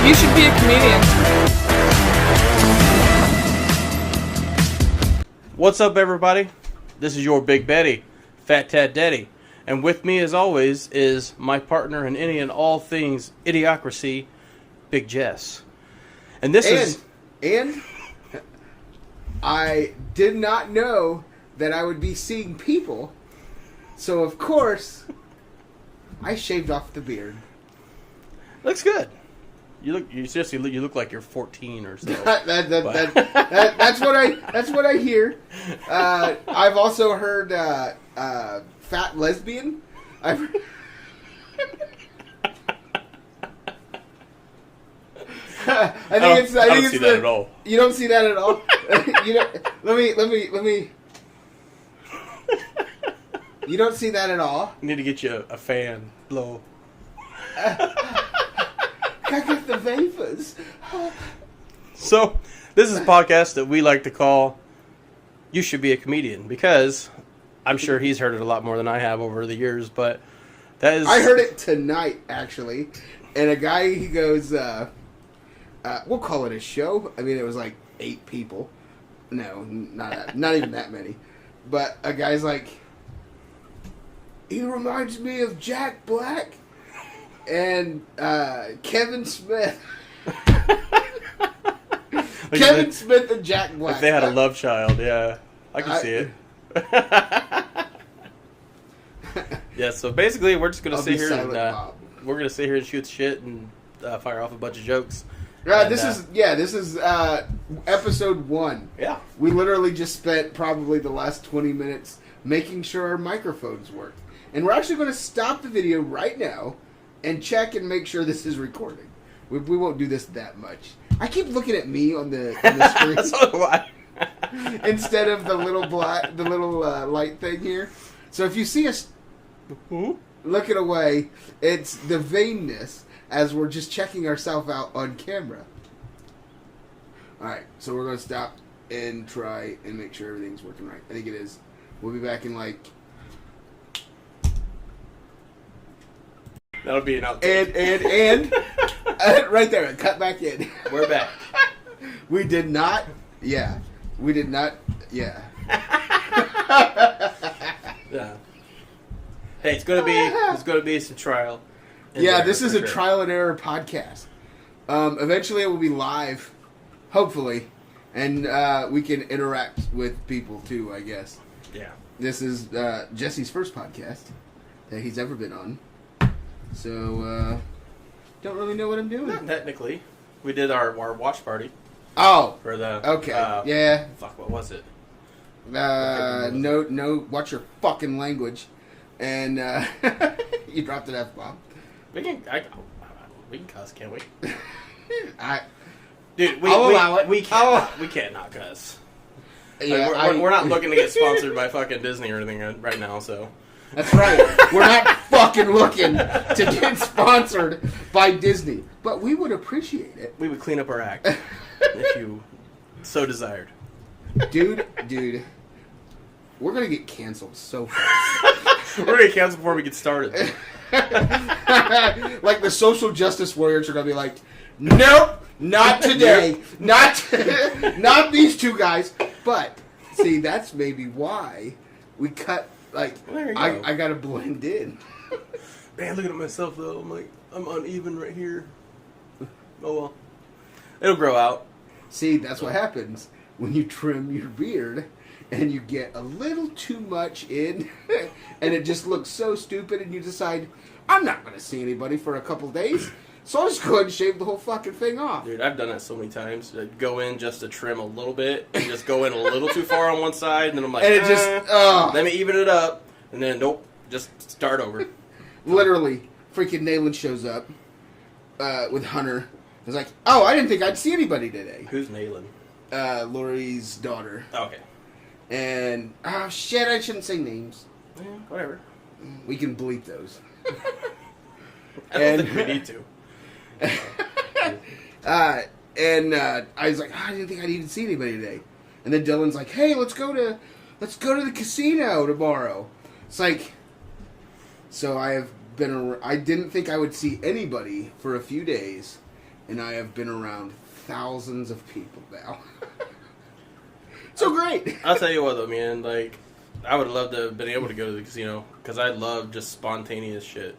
You should be a comedian. What's up, everybody? This is your Big Betty, FatTattDaddy. And with me, as always, is my partner in any and all things idiocracy, Big Jess. And I did not know that I would be seeing people, so of course, I shaved off the beard. Looks good. You look like you're 14 or so. That's what I hear. I've also heard fat lesbian. I don't see that at all. You don't see that at all. Let me. You don't see that at all. I need to get you a fan blow. I got the vapors. So, this is a podcast that we like to call You Should Be a Comedian, because I'm sure he's heard it a lot more than I have over the years, but that is... I heard it tonight, actually, and a guy, he goes, we'll call it a show. I mean, it was like 8 people. No, not even that many. But a guy's like, he reminds me of Jack Black and Kevin Smith. Kevin Smith and Jack Black. If they had a love child, yeah. I can see it. Yeah, so basically we're just going to sit here and we're going to sit here and shoot shit and fire off a bunch of jokes. Right, this is episode 1. Yeah. We literally just spent probably the last 20 minutes making sure our microphones work. And we're actually going to stop the video right now and check and make sure this is recording. We won't do this that much. I keep looking at me on the screen. So do I. Instead of the little light thing here. So if you see us looking away, it's the vainness as we're just checking ourselves out on camera. Alright, so we're going to stop and try and make sure everything's working right. I think it is. We'll be back in like... That'll be an outtake. And right there, cut back in. We're back. We did not, yeah. Yeah. Hey, it's gonna be some trial. Yeah, this is a trial and error podcast. Eventually it will be live, hopefully, and we can interact with people too, I guess. Yeah. This is Jesse's first podcast that he's ever been on. So, don't really know what I'm doing. Not technically. We did our watch party. Oh. For the... Okay. Yeah. Fuck, what was it? No, watch your fucking language. And, you dropped an F-bomb. We can cuss, can't we? Dude, I'll allow it. We can't not cuss. Yeah, we're not looking to get sponsored by fucking Disney or anything right now, so... That's right. We're not fucking looking to get sponsored by Disney. But we would appreciate it. We would clean up our act if you so desired. Dude. We're going to get canceled so fast. We're going to get canceled before we get started. Like the social justice warriors are going to be like, nope, not today. Not these 2 guys. But, see, that's maybe why we cut... Like, I gotta blend in. Man, looking at myself, though, I'm like, I'm uneven right here. Oh, well. It'll grow out. See, that's what happens when you trim your beard and you get a little too much in and it just looks so stupid and you decide, I'm not gonna see anybody for a couple days, so I'll just go ahead and shave the whole fucking thing off. Dude, I've done that so many times. I'd go in just to trim a little bit and just go in a little too far on one side, and then I'm like, let me even it up, and then nope, just start over. Literally, freaking Nayland shows up with Hunter. He's like, oh, I didn't think I'd see anybody today. Who's Nayland? Lori's daughter. Oh, okay. And, oh shit, I shouldn't say names. Yeah, whatever. We can bleep those. I don't think we need to. I was like, I didn't think I'd even see anybody today. And then Dylan's like, hey, let's go to the casino tomorrow. It's like, so I didn't think I would see anybody for a few days. and I have been around thousands of people now. So great. I'll tell you what, though, man. Like, I would love to have been able to go to the casino because I love just spontaneous shit.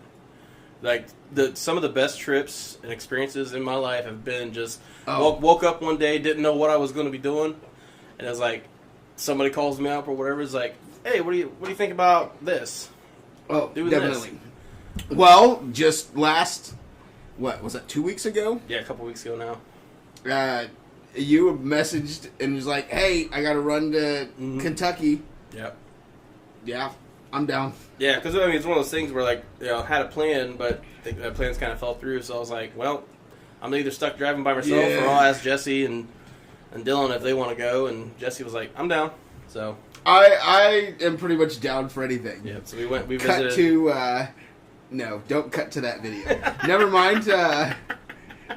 Like, some of the best trips and experiences in my life have been just woke up one day, didn't know what I was going to be doing, and it was like somebody calls me up or whatever. It's like, hey, what do you think about this? Oh, Doing definitely. This. Well, just what was that? 2 weeks ago? Yeah, a couple weeks ago now. You messaged and was like, "Hey, I got to run to Kentucky." Yep. Yeah, I'm down. Yeah, because I mean, it's one of those things where, like, you know, I had a plan, but that plans kind of fell through. So I was like, well, I'm either stuck driving by myself, or I'll ask Jesse and Dylan if they want to go. And Jesse was like, I'm down. So I am pretty much down for anything. Yeah. So we cut visited. To no, don't cut to that video. Never mind.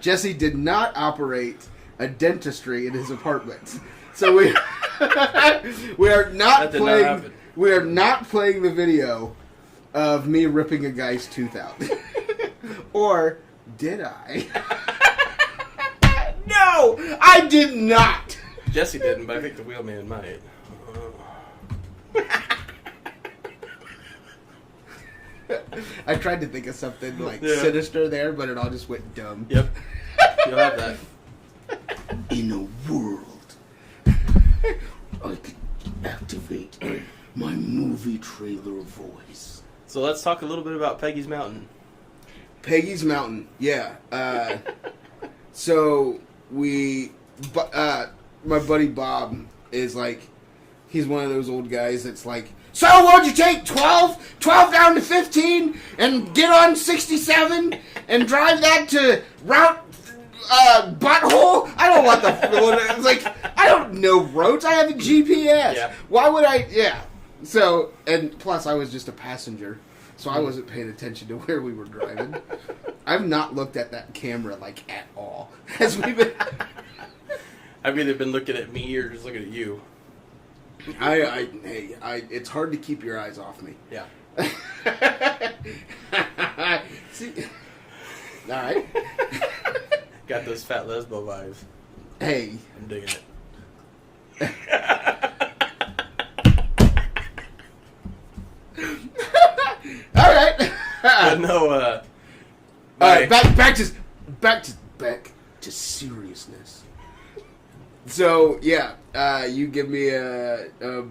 Jesse did not operate a dentistry in his apartment, so we are not playing. We are not playing the video of me ripping a guy's tooth out. Or did I? No, I did not. Jesse didn't, but I think the wheelman might. I tried to think of something like sinister there, but it all just went dumb. Yep. You'll have that. In a world, I could activate my movie trailer voice. So let's talk a little bit about Peggy's Mountain. Peggy's Mountain, yeah. So my buddy Bob is like, he's one of those old guys that's like, so why'd you take 12 down to 15 and get on 67 and drive that to route butthole? I don't want the it's like, I don't know roads. I have a GPS. Yeah. Why would I? Yeah. So, and plus I was just a passenger, so I wasn't paying attention to where we were driving. I've not looked at that camera like at all as we've been. I've either been looking at me or just looking at you. It's hard to keep your eyes off me. Yeah. See, all right. Got those fat lesbo vibes. Hey, I'm digging it. All right. But no. All right. Back to seriousness. So yeah, you give me a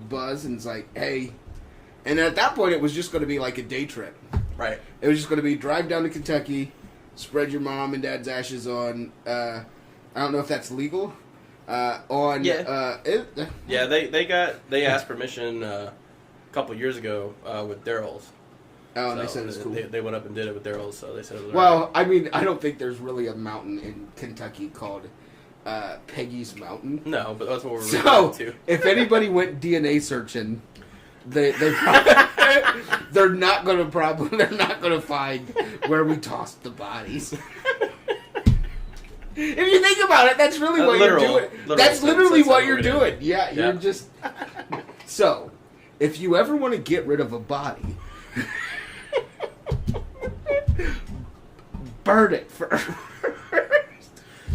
buzz and it's like, hey, and at that point it was just going to be like a day trip. Right. It was just going to be drive down to Kentucky, spread your mom and dad's ashes on. I don't know if that's legal. Yeah, they asked permission a couple years ago with Daryl's. Oh, and so they said it's cool. They went up and did it with Daryl's, so they said it was well, right. I mean, I don't think there's really a mountain in Kentucky called Peggy's Mountain. No, but that's what we're so, to. If anybody went DNA searching, they're not going to find where we tossed the bodies. If you think about it, that's really what you're doing. That's literally what you're doing. Yeah, you're just. So, if you ever want to get rid of a body, burn it first.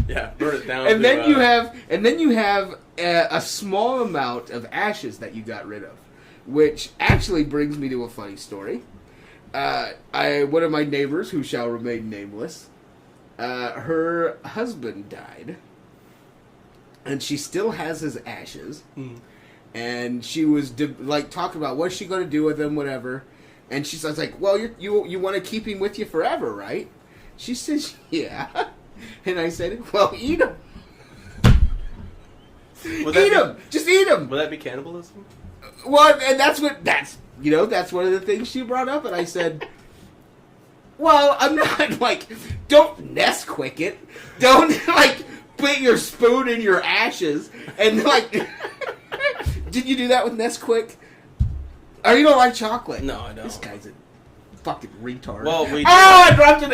Yeah, burn it down. And then you have a small amount of ashes that you got rid of, which actually brings me to a funny story. One of my neighbors, who shall remain nameless, her husband died, and she still has his ashes. And she was talking about what's she going to do with him, whatever. And she's like, "Well, you want to keep him with you forever, right?" She says, "Yeah." And I said, "Well, eat him. Just eat him." Would that be cannibalism? Well, and that's one of the things she brought up, and I said, "Well, I'm not don't Nesquik it. Don't put your spoon in your ashes and Did you do that with Nesquik? Or you don't like chocolate? No, I don't. This guy's a fucking retard. Well, I dropped it.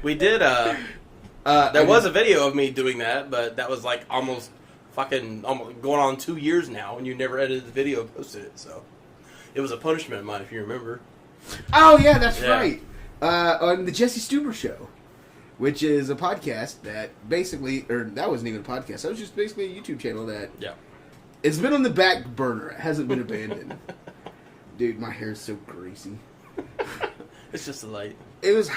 We did. There was a video of me doing that, but that was almost going on 2 years now, and you never edited the video and posted it. So it was a punishment of mine, if you remember. Oh yeah, that's right. On the Jesse Stuber show. which is a podcast that basically, or that wasn't even a podcast. That was just basically a YouTube channel that it's been on the back burner. It hasn't been abandoned. Dude, my hair is so greasy. It's just a light. It was.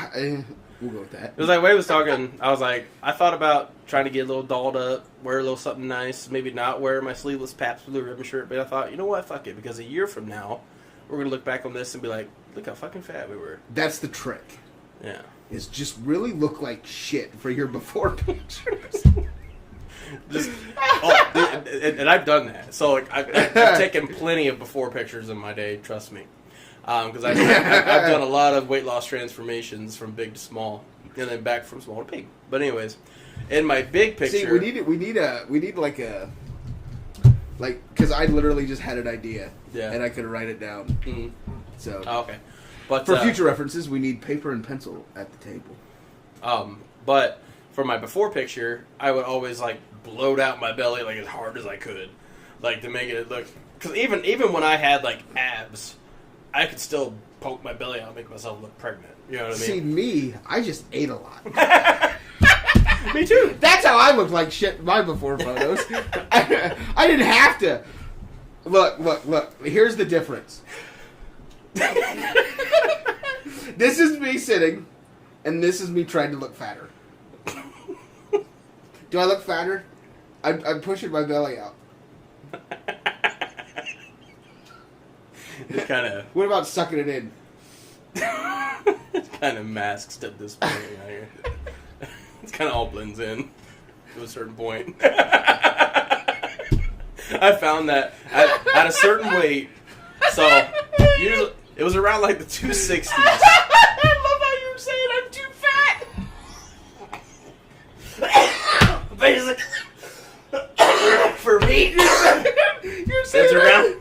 We'll go with that. It was like Wade was talking. I was like, I thought about trying to get a little dolled up, wear a little something nice, maybe not wear my sleeveless Pabst Blue Ribbon shirt. But I thought, you know what? Fuck it, because a year from now, we're gonna look back on this and be like, look how fucking fat we were. That's the trick. Yeah. Is just really look like shit for your before pictures. And I've done that. So like, I've taken plenty of before pictures in my day. Trust me, because I've done a lot of weight loss transformations from big to small, and then back from small to big. But anyways, in my big picture, see, we need like because I literally just had an idea, and I could write it down. Mm-hmm. So okay, but for future references, we need paper and pencil at the table. But for my before picture, I would always like bloat out my belly like as hard as I could, like to make it look. Because even when I had like abs, I could still poke my belly out and make myself look pregnant. You know what I mean? See, me, I just ate a lot. Me too. That's how I looked like shit in my before photos. I didn't have to. Look. Here's the difference. This is me sitting, and this is me trying to look fatter. Do I look fatter? I'm pushing my belly out. It kind of. What about sucking it in? It kind of masks at this point. It kind of all blends in to a certain point. I found that at a certain weight, so usually it was around like the 260s. I love how you were saying I'm too fat. Basically, for me, you're saying it's around.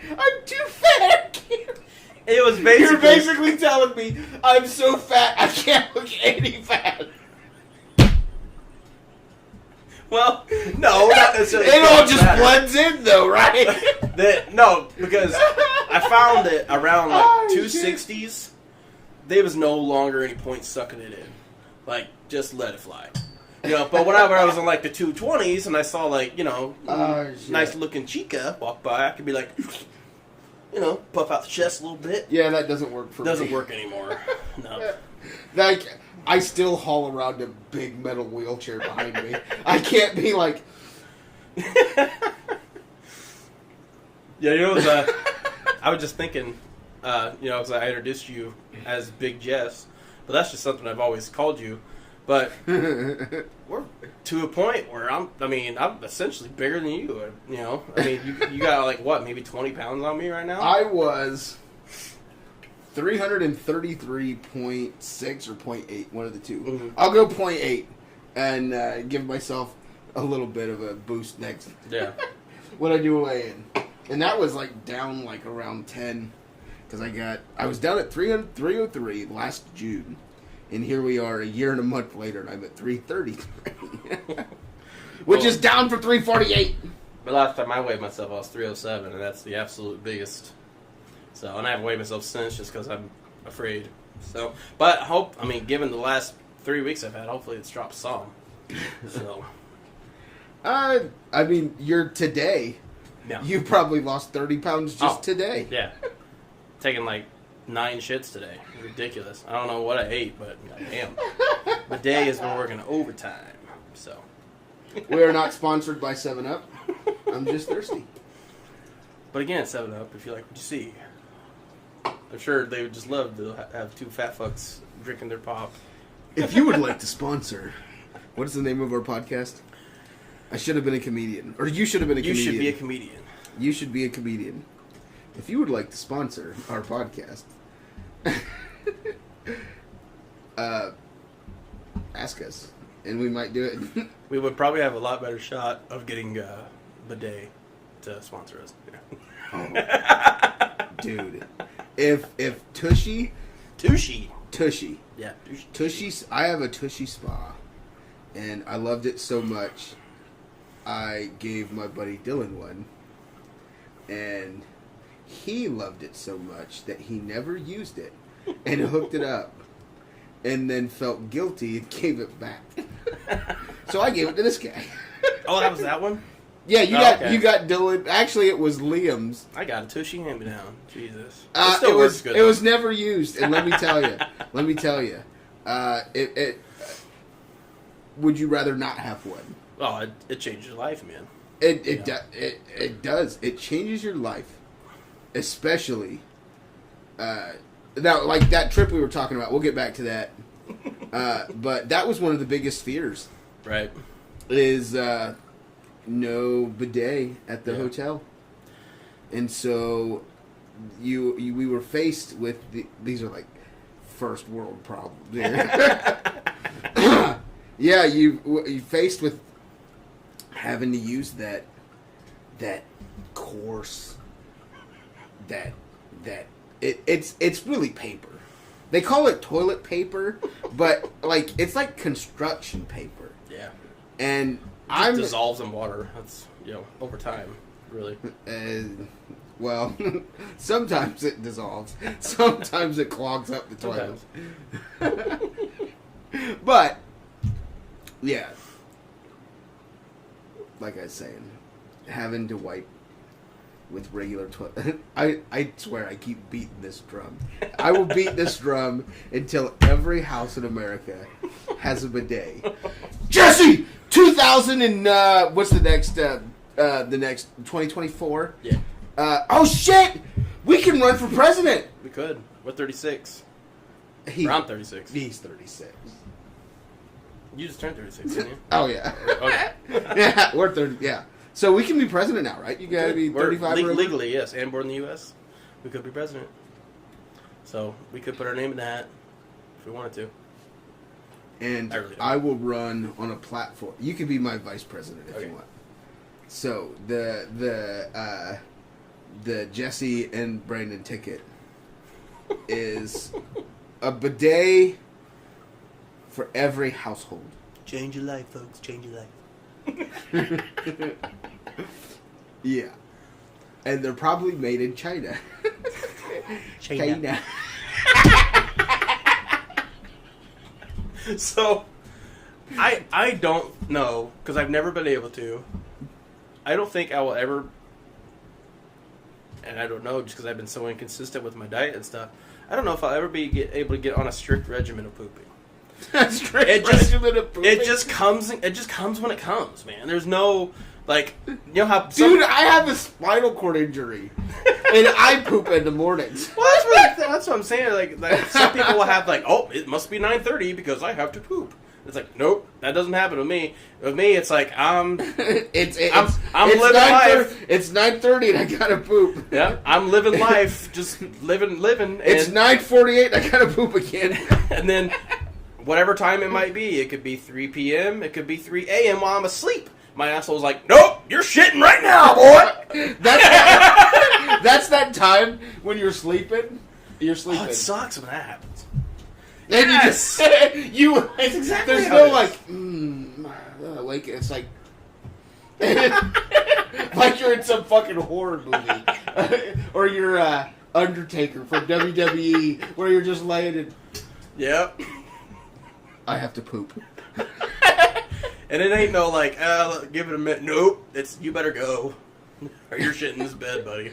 I'm too fat. It was basically. You're basically telling me I'm so fat I can't look any fat. Well, no, not necessarily. It all just blends in, though, right? No, because I found that around like 260s, there was no longer any point sucking it in. Like, just let it fly. You know, but whenever I was in like the 220s and I saw like, nice looking chica walk by, I could be like, puff out the chest a little bit. Yeah, that doesn't work for me. Doesn't work anymore. No. Like, I still haul around a big metal wheelchair behind me. I can't be like... Yeah, I was just thinking, because I introduced you as Big Jess, but that's just something I've always called you. But we're to a point where I'm essentially bigger than you. I mean, you got like what, maybe 20 pounds on me right now? I was 333.6 or 0.8, one of the two. Mm-hmm. I'll go 0.8 and give myself a little bit of a boost next. Yeah. When I do weigh in. And that was like down like around 10. Because I was down at 303 last June. And here we are a year and a month later, and I'm at 333. Which is down from 348. But last time I weighed myself, I was 307, and that's the absolute biggest. So, and I haven't weighed myself since just because I'm afraid. So, but given the last 3 weeks I've had, hopefully it's dropped some. So. You're today. Yeah. You probably lost 30 pounds just today. Yeah. Taking like 9 shits today. Ridiculous. I don't know what I ate, but damn. The day has been working overtime. So. We are not sponsored by 7-Up. I'm just thirsty. But again, 7-Up, if you like what you see. I'm sure they would just love to have two fat fucks drinking their pop. If you would like to sponsor, what is the name of our podcast? I should have been a comedian. Or you should have been a comedian. You should be a comedian. You should be a comedian. If you would like to sponsor our podcast, ask us, and we might do it. We would probably have a lot better shot of getting Bidet to sponsor us. Oh, dude, if Tushy, yeah, Tushy, I have a Tushy spa, and I loved it so much, I gave my buddy Dylan one, and he loved it so much that he never used it and hooked it up. and then felt guilty and gave it back. So I gave it to this guy. Oh, that was that one? Yeah, you got Dylan. Actually, it was Liam's. I got a Tushy hand-me-down. Jesus. It still works good. It was never used, and let me tell you, would you rather not have one? Oh, it changed your life, man. It does. It changes your life, especially now, like that trip we were talking about. We'll get back to that. But that was one of the biggest fears. Right. Is no bidet at the hotel, and so we were faced with these are like first world problems. Yeah, you faced with having to use that coarse it's really paper. They call it toilet paper, but like it's like construction paper. Yeah. And it dissolves in water. That's over time, really. Well, sometimes it dissolves. Sometimes it clogs up the toilet. But yeah, like I was saying, having to wipe with regular toilet. I swear I keep beating this drum. I will beat this drum until every house in America has a bidet. Jesse, 2000 and what's the next 2024? Yeah. Oh shit! We can run for president. We could. We're 36. Around 36. He's 36. You just turned 36, didn't you? Oh yeah. Okay. Yeah, we're 30. Yeah. So we can be president now, right? You gotta be 35 legally, yes, and born in the U.S. We could be president. So we could put our name in the hat if we wanted to. And I will run on a platform. You could be my vice president if you want. So the Jesse and Brandon ticket is a bidet for every household. Change your life, folks. Change your life. Yeah. And they're probably made in China. China. So, I don't know, because I've never been able to. I don't think I will ever, and I don't know just because I've been so inconsistent with my diet and stuff, I don't know if I'll ever be able to get on a strict regimen of pooping. It just comes when it comes, man. There's no, like, you know how... Dude, I have a spinal cord injury, and I poop in the mornings. Well, that's what I'm saying. Like some people will have, like, oh, it must be 9:30 because I have to poop. It's like, nope, that doesn't happen with me. With me, it's like, I'm living life. It's 9:30 and I gotta poop. Yeah, I'm living life, just living. And it's 9:48 and I gotta poop again. And then... whatever time it might be. It could be 3 p.m. It could be 3 a.m. while I'm asleep. My asshole's like, nope, you're shitting right now, boy. That's that time when you're sleeping. You're sleeping. Oh, it sucks when that happens. And yes! It's exactly there's no like, like, it's like, like you're in some fucking horror movie. Or you're Undertaker from WWE, where you're just laying in. Yep. I have to poop. And it ain't no like, give it a minute. Nope, it's you better go. Or you're shitting this bed, buddy.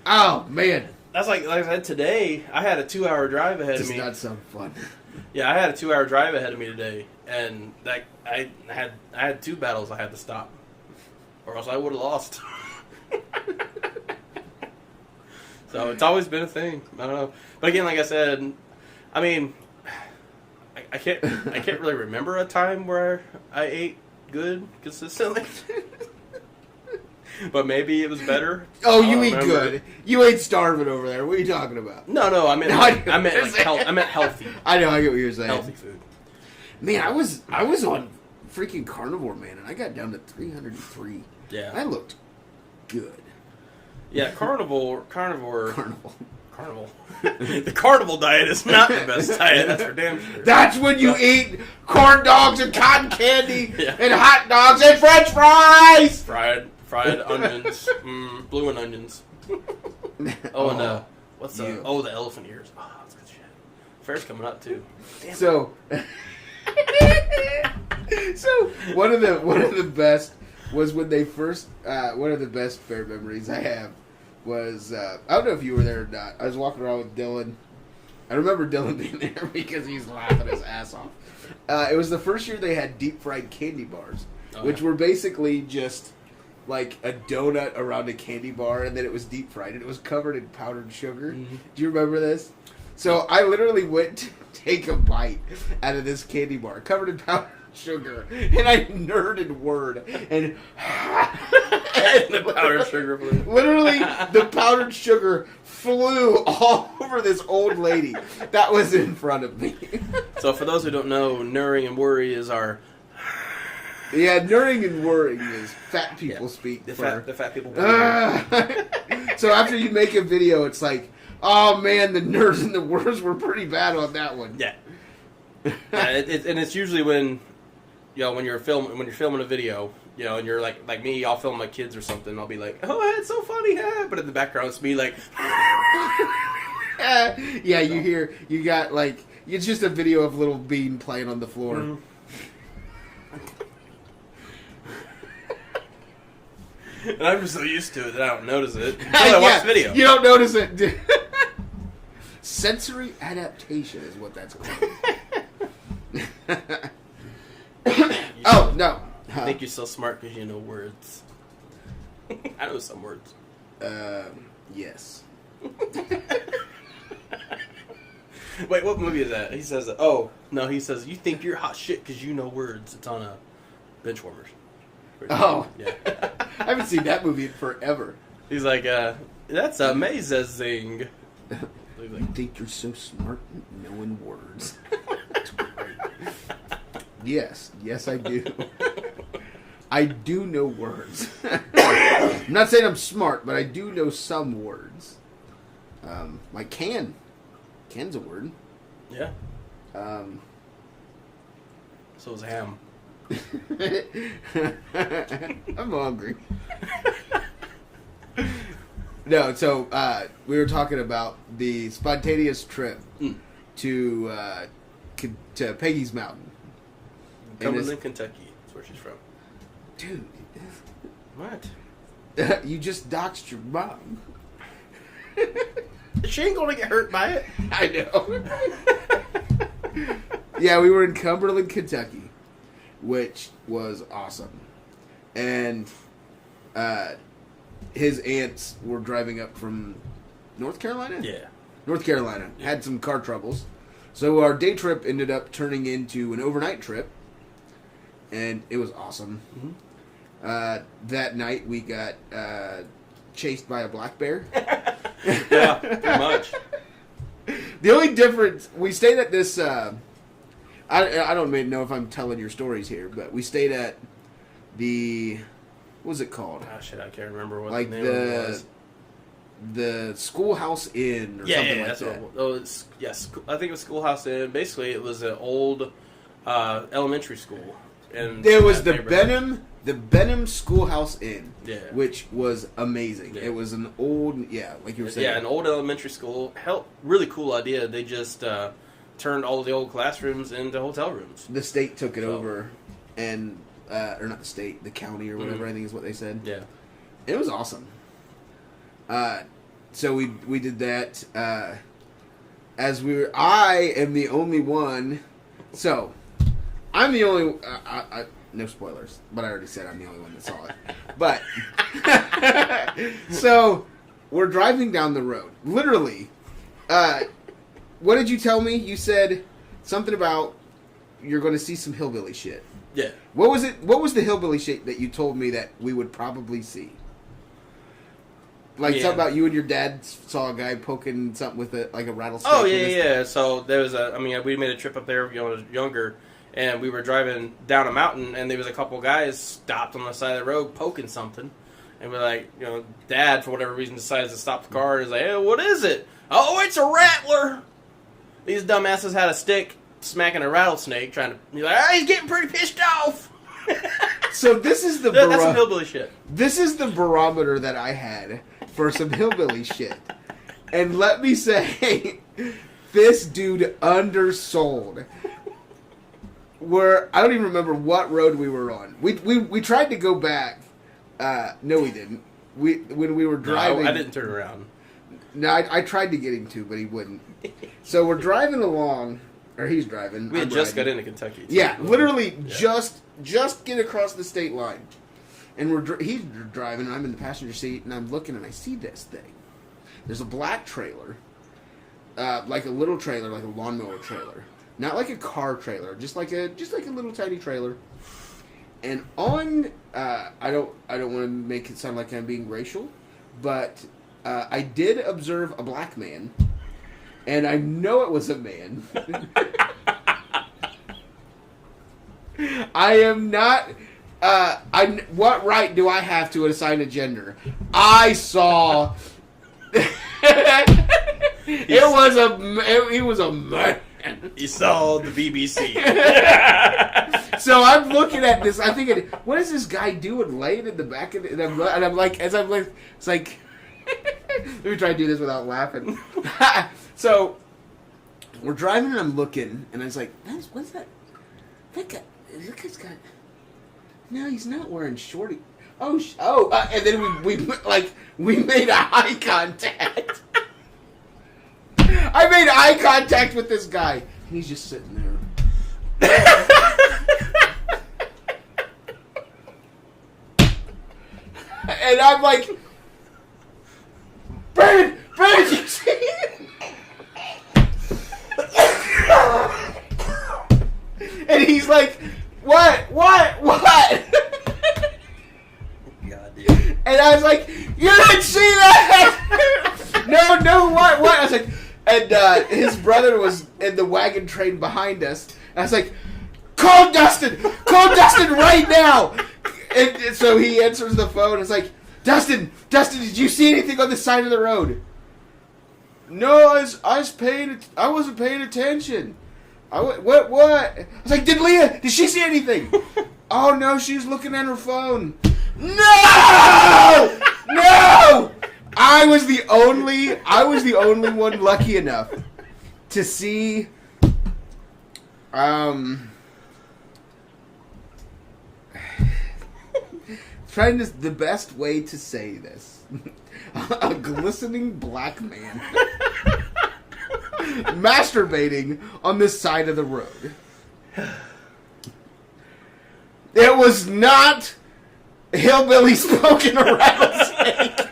Oh, man. That's like I said, today, I had a 2-hour drive ahead of me. Does not sound fun. Yeah, I had a 2-hour drive ahead of me today. And that I had 2 battles I had to stop. Or else I would have lost. So it's always been a thing. I don't know, but again, like I said, I mean, I can't really remember a time where I ate good consistently. But maybe it was better. Oh, you eat good. You ain't starving over there. What are you talking about? No. I meant healthy. I know. I get what you're saying. Healthy food. Man, I was on freaking carnivore, man, and I got down to 303. Yeah, I looked good. Yeah, carnival. The carnival diet is not the best diet, that's for damn sure. That's when you eat corn dogs and cotton candy and hot dogs and french fries! Fried onions. Blue and onions. Oh, and what's you. the elephant ears. Oh, that's good shit. Fair's coming up too. Damn. So, one of the best was when they first. One of the best fair memories I have was I don't know if you were there or not. I was walking around with Dylan. I remember Dylan being there because he's laughing his ass off. It was the first year they had deep fried candy bars, which were basically just like a donut around a candy bar, and then it was deep fried, and it was covered in powdered sugar. Mm-hmm. Do you remember this? So I literally went to take a bite out of this candy bar covered in powdered sugar, and I nerded word and the powdered sugar flew. Literally, the powdered sugar flew all over this old lady that was in front of me. So for those who don't know, nurring and worry is our... Yeah, nurring and worrying is fat people speak. The for... fat people. So after you make a video, it's like, oh man, the nurrs and the wurrs were pretty bad on that one. Yeah. And it's usually when, when you're filming a video, and you're like me, I'll film my kids or something. I'll be like, oh, that's so funny, but in the background it's me like, yeah, you got like, it's just a video of little Bean playing on the floor. Mm-hmm. And I'm just so used to it that I don't notice it until I watch the video. You don't notice it. Sensory adaptation is what that's called. Oh, no. I think you're so smart because you know words. I know some words. Yes. Wait, what movie is that? He says, oh, no, he says, you think you're hot shit because you know words. It's on Benchwarmers. Oh. Yeah. I haven't seen that movie in forever. He's like, that's amazing. You think you're so smart knowing words. That's great. Yes, I do. I do know words. I'm not saying I'm smart, but I do know some words. Like can. Can's a word. Yeah. So is ham. I'm hungry. No, so we were talking about the spontaneous trip to Peggy's Mountain. Cumberland, Kentucky. That's where she's from. Dude. What? You just doxed your mom. She ain't gonna get hurt by it. I know. Yeah, we were in Cumberland, Kentucky, which was awesome. And his aunts were driving up from North Carolina? Yeah. North Carolina. Had some car troubles. So our day trip ended up turning into an overnight trip. And it was awesome. Mm-hmm. That night we got chased by a black bear. Yeah, pretty much. The only difference, we stayed at this, I don't even know if I'm telling your stories here, but we stayed at the, what was it called? Oh shit, I can't remember what like the name of it was. The Schoolhouse Inn or something like that. Yes, I think it was Schoolhouse Inn. Basically, it was an old elementary school. And there was the Benham Schoolhouse Inn, which was amazing. Yeah. It was an old, like you were saying. Yeah, an old elementary school. Really cool idea. They just turned all the old classrooms into hotel rooms. The state took it over, and or not the state, the county or whatever. I think is what they said. Yeah, it was awesome. So we did that. I am the only one. So I'm the only. No spoilers, but I already said I'm the only one that saw it. But so we're driving down the road. Literally, what did you tell me? You said something about you're going to see some hillbilly shit. Yeah. What was it? What was the hillbilly shit that you told me that we would probably see? Like something about you and your dad saw a guy poking something with a rattlesnake. Oh yeah. So there was we made a trip up there when I was younger. And we were driving down a mountain, and there was a couple guys stopped on the side of the road poking something. And we're like, Dad, for whatever reason, decides to stop the car. And he's like, hey, what is it? Oh, it's a rattler. These dumbasses had a stick smacking a rattlesnake, he's like, he's getting pretty pissed off. So this is the that's some hillbilly shit. This is the barometer that I had for some hillbilly shit. And let me say, this dude undersold. I don't even remember what road we were on. We tried to go back. No, we didn't. When we were driving... No, I didn't turn around. No, I tried to get him to, but he wouldn't. So we're driving along, or he's driving. We had just got into Kentucky. Yeah, literally just get across the state line. And he's driving, and I'm in the passenger seat, and I'm looking, and I see this thing. There's a black trailer, like a little trailer, like a lawnmower trailer. Not like a car trailer, just like a little tiny trailer. And on, I don't want to make it sound like I'm being racial, but I did observe a black man, and I know it was a man. I am not. What right do I have to assign a gender? I saw. He was a man. You saw the BBC. So I'm looking at this. I'm thinking, what is this guy doing, laying in the back of it? And I'm like, it's like, let me try to do this without laughing. So we're driving, and I'm looking, and I was like, what's that? That guy's got. No, he's not wearing shorty. And then we made eye contact. I made eye contact with this guy, and he's just sitting there. And I'm like, Brandon, you see it? And he's like, what? God, dude. And I was like, you didn't see that? No, what? I was like, and his brother was in the wagon train behind us. And I was like, call Dustin right now. And so he answers the phone. It's like, Dustin, did you see anything on the side of the road? No, I wasn't paying attention. What? I was like, did she see anything? Oh no, she was looking at her phone. No! I was the only one lucky enough to see the best way to say this. A glistening black man masturbating on this side of the road. It was not hillbilly smoking a rattlesnake.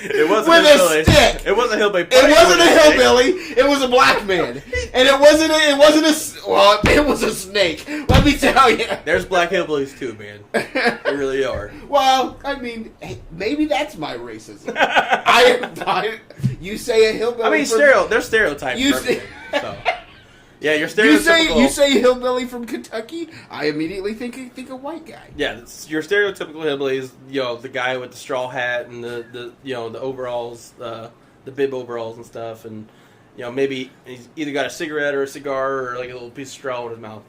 It wasn't with a hillbilly. Stick. It wasn't a hillbilly. It wasn't a hillbilly. It was a black man, and it wasn't it was a snake. Let me tell you. There's black hillbillies too, man. They really are. Well, I mean, maybe that's my racism. You say a hillbilly. I mean, there's stereotypes. So. Yeah, you're stereotypical. You say hillbilly from Kentucky, I immediately think a white guy. Yeah, your stereotypical hillbilly is the guy with the straw hat and the overalls, the bib overalls and stuff, and maybe he's either got a cigarette or a cigar or like a little piece of straw in his mouth.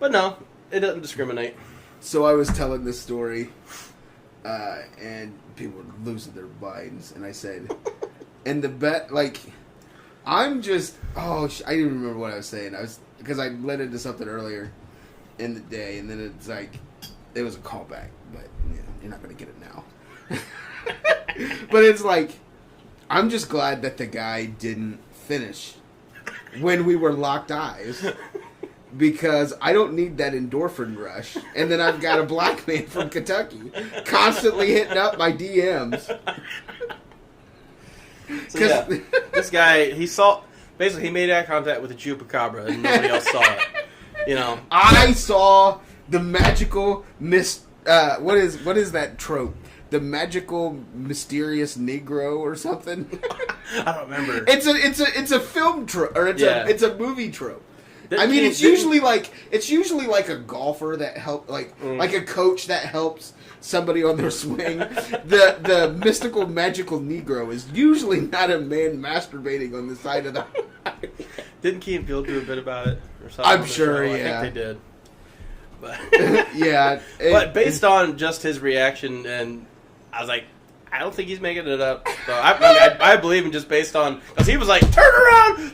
But no, it doesn't discriminate. So I was telling this story, and people were losing their minds, and I said, and the bet I'm just... I didn't even remember what I was saying. Because I led into something earlier in the day, and then it's like... It was a callback, but you're not going to get it now. But it's like... I'm just glad that the guy didn't finish when we were locked eyes. Because I don't need that endorphin rush. And then I've got a black man from Kentucky constantly hitting up my DMs. So yeah, this guy, he made eye contact with the chupacabra and nobody else saw it. I saw the magical what is that trope? The magical mysterious Negro or something? I don't remember. It's a film trope, or it's a movie trope. It's usually like a golfer that like a coach that helps somebody on their swing. The mystical magical Negro is usually not a man masturbating on the side of the highway. Didn't Key and Peele do a bit about it or something? I'm sure, yeah. I think they did. But yeah. But based on just his reaction, and I was like, I don't think he's making it up. So I believe him just based on, because he was like, turn around.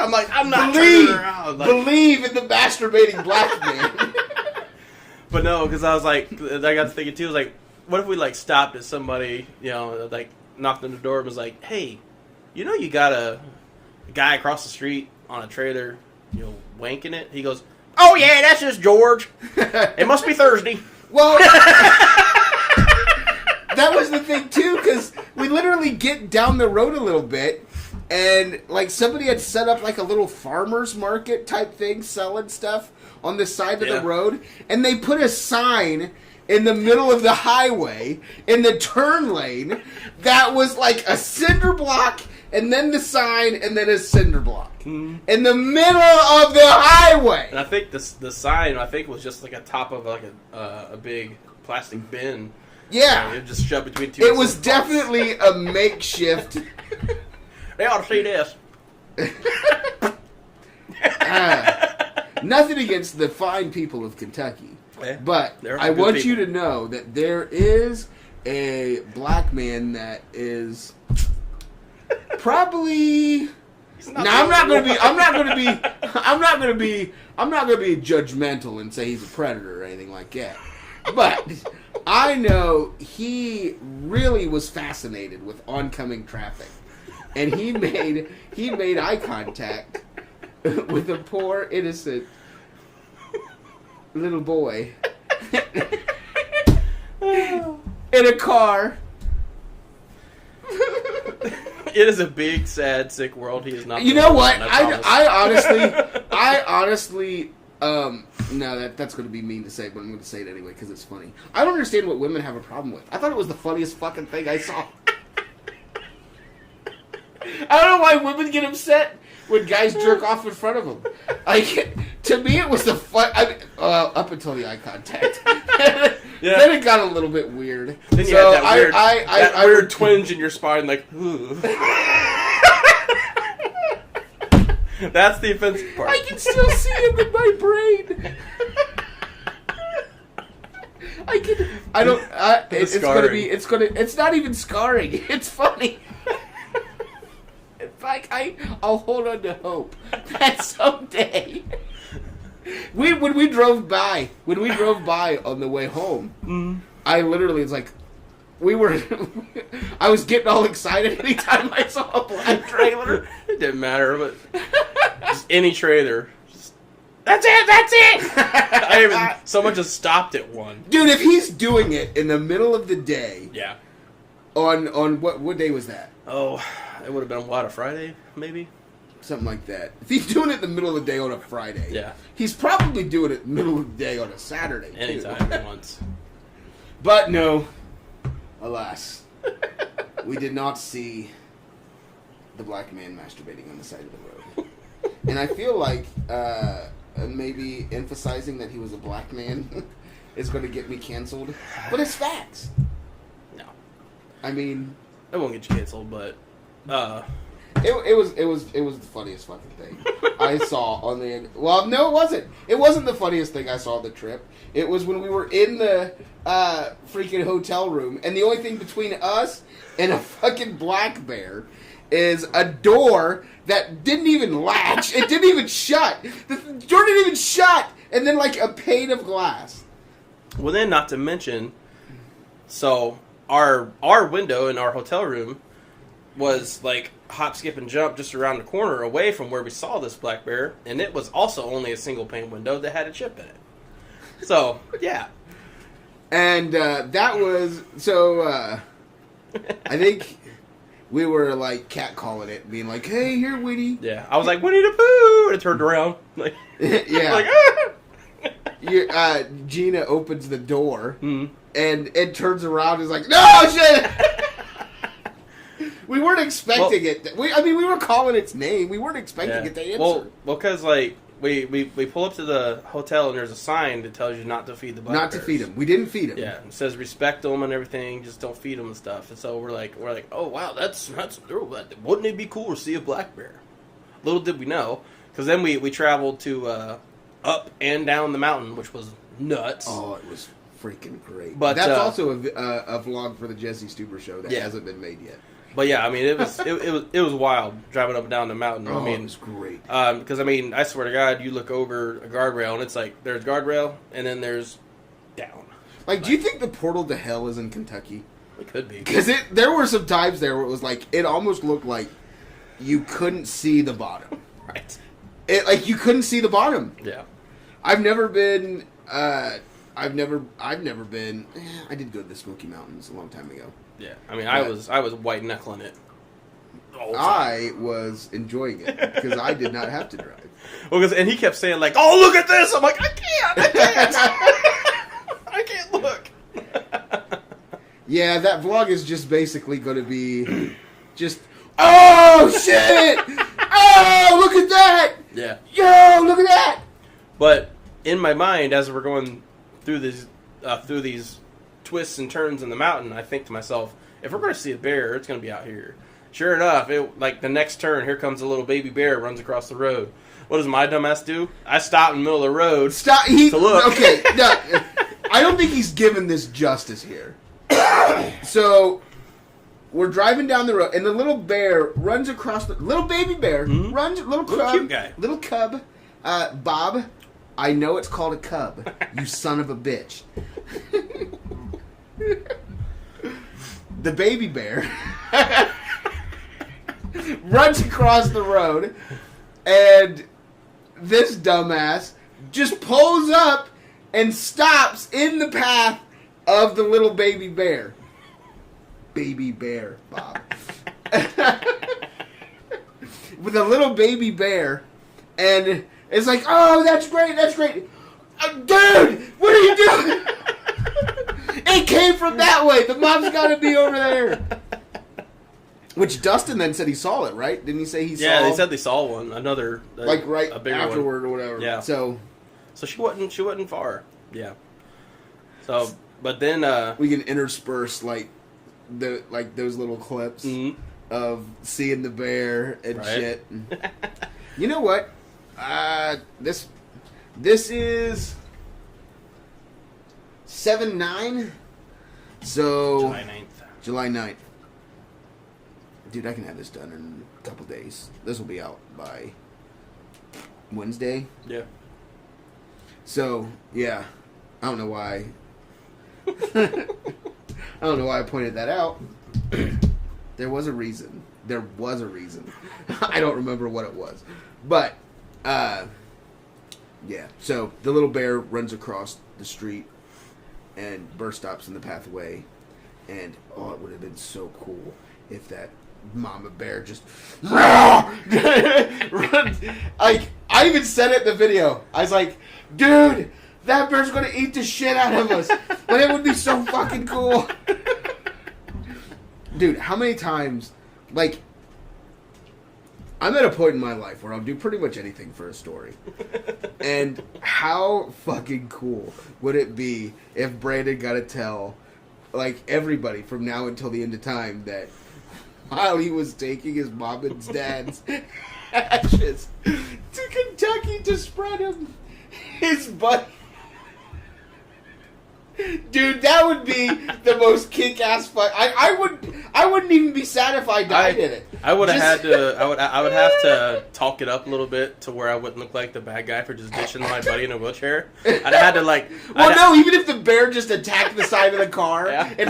I'm like, I'm not turning around. Like, believe in the masturbating black man. But no, because I was like, I got to thinking too, I was like, what if we like stopped at somebody, like knocked on the door and was like, hey, you got a guy across the street on a trailer, wanking it? He goes, oh yeah, that's just George. It must be Thursday. Well, that was the thing too, because we literally get down the road a little bit, and like somebody had set up like a little farmer's market type thing, selling stuff on the side of the road, and they put a sign in the middle of the highway in the turn lane that was like a cinder block, and then the sign, and then a cinder block in the middle of the highway. And I think the sign was just like a top of like a big plastic bin. Yeah, it just shoved between two. It was definitely a makeshift. They ought to see this. Nothing against the fine people of Kentucky, but I want you to know that there is a black man that is probably. Now I'm not going to be judgmental and say he's a predator or anything like that, but I know he really was fascinated with oncoming traffic, and he made eye contact with a poor innocent little boy in a car. It is a big, sad, sick world. He is not. You know what? I honestly, no, that's going to be mean to say, but I'm going to say it anyway because it's funny. I don't understand what women have a problem with. I thought it was the funniest fucking thing I saw. I don't know why women get upset when guys jerk off in front of them. Like, to me, it was the fun. Up until the eye contact. Yeah. Then it got a little bit weird. Then you had that weird twinge in your spine, like, That's the offensive part. I can still see him in my brain. It's not even scarring. It's funny. It's like, I'll hold on to hope that someday. When we drove by on the way home, I literally was like, I was getting all excited anytime I saw a black trailer. It didn't matter, but just any trailer. That's it! I even someone just stopped at one. Dude, if he's doing it in the middle of the day. Yeah. On what day was that? Oh, it would have been a Friday, maybe? Something like that. If he's doing it in the middle of the day on a Friday, he's probably doing it in the middle of the day on a Saturday. Anytime he wants. But no, alas, we did not see the black man masturbating on the side of the road. And I feel like maybe emphasizing that he was a black man is going to get me canceled. But it's facts. No. I mean, it won't get you canceled, but It was the funniest fucking thing I saw on the. Well, no, it wasn't. It wasn't the funniest thing I saw on the trip. It was when we were in the freaking hotel room, and the only thing between us and a fucking black bear is a door that didn't even latch. It didn't even shut. The door didn't even shut, and then like a pane of glass. Well, then, not to mention, so our window in our hotel room was like hop, skip, and jump just around the corner away from where we saw this black bear, and it was also only a single pane window that had a chip in it. So, yeah. And that was, so, I think we were like catcalling it, being like, hey, here, Winnie. Yeah, I was like, Winnie the Pooh! And it turned around. Like, yeah. Like, ah! Gina opens the door, and it turns around and is like, no, shit! We weren't expecting it. We were calling its name. We weren't expecting it to answer. Well, because like we pull up to the hotel and there's a sign that tells you not to feed the black bears. Not to feed them. We didn't feed them. Yeah, it says respect them and everything. Just don't feed them and stuff. And so we're like, oh wow, that's wouldn't it be cool to see a black bear? Little did we know, because then we traveled to up and down the mountain, which was nuts. Oh, it was freaking great. But that's also a vlog for the Jesse Stuber show that hasn't been made yet. But yeah, I mean, it was wild driving up and down the mountain. Oh, I mean, it was great. Because I mean, I swear to God, you look over a guardrail and it's like there's guardrail and then there's down. Like, do you think the portal to hell is in Kentucky? It could be. Because there were some times there where it was like it almost looked like you couldn't see the bottom. Right. Like you couldn't see the bottom. Yeah. I've never been. I've never been. I did go to the Smoky Mountains a long time ago. Yeah. I mean, I was white knuckling it. I was enjoying it because I did not have to drive. Well, and he kept saying like, "Oh, look at this!" I'm like, "I can't. I can't look." Yeah, that vlog is just basically going to be just. Oh shit! Oh, look at that! Yeah. Yo, look at that! But in my mind, as we're going through these twists and turns in the mountain, I think to myself, if we're going to see a bear, it's going to be out here. Sure enough, like the next turn, here comes a little baby bear, runs across the road. What does my dumbass do? I stop in the middle of the road to look. Okay, no, I don't think he's given this justice here. So we're driving down the road, and the little bear runs across the little baby bear runs little cute guy, little cub. Bob, I know it's called a cub. You son of a bitch. The baby bear runs across the road, and this dumbass just pulls up and stops in the path of the little baby bear. Baby bear, Bob. With a little baby bear, and it's like, oh, that's great. Dude, what are you doing? It came from that way. The mom's got to be over there. Which Dustin then said he saw it, right? Didn't he say he saw? Yeah, they said they saw one. Another, like right a bigger afterward one. or whatever. Yeah. So she wasn't far. Yeah. So, but then we can intersperse like those little clips of seeing the bear and shit. You know what? This is 7/9. So July 9th. Dude, I can have this done in a couple days. This will be out by Wednesday. Yeah. So, yeah. I don't know why. I don't know why I pointed that out. There was a reason. I don't remember what it was. But, yeah. So, the little bear runs across the street and Burr stops in the pathway. And, oh, it would have been so cool if that mama bear just runs. Like, I even said it in the video. I was like, dude, that bear's going to eat the shit out of us. But it would be so fucking cool. Dude, how many times, like, I'm at a point in my life where I'll do pretty much anything for a story. And how fucking cool would it be if Brandon got to tell, like, everybody from now until the end of time that while he was taking his mom and dad's ashes to Kentucky to spread him, his buddy. Dude, that would be the most kick-ass fuck. I wouldn't even be sad if I died in it. I would have have to talk it up a little bit to where I wouldn't look like the bad guy for just ditching my buddy in a wheelchair. I'd have had to like. Even if the bear just attacked the side of the car and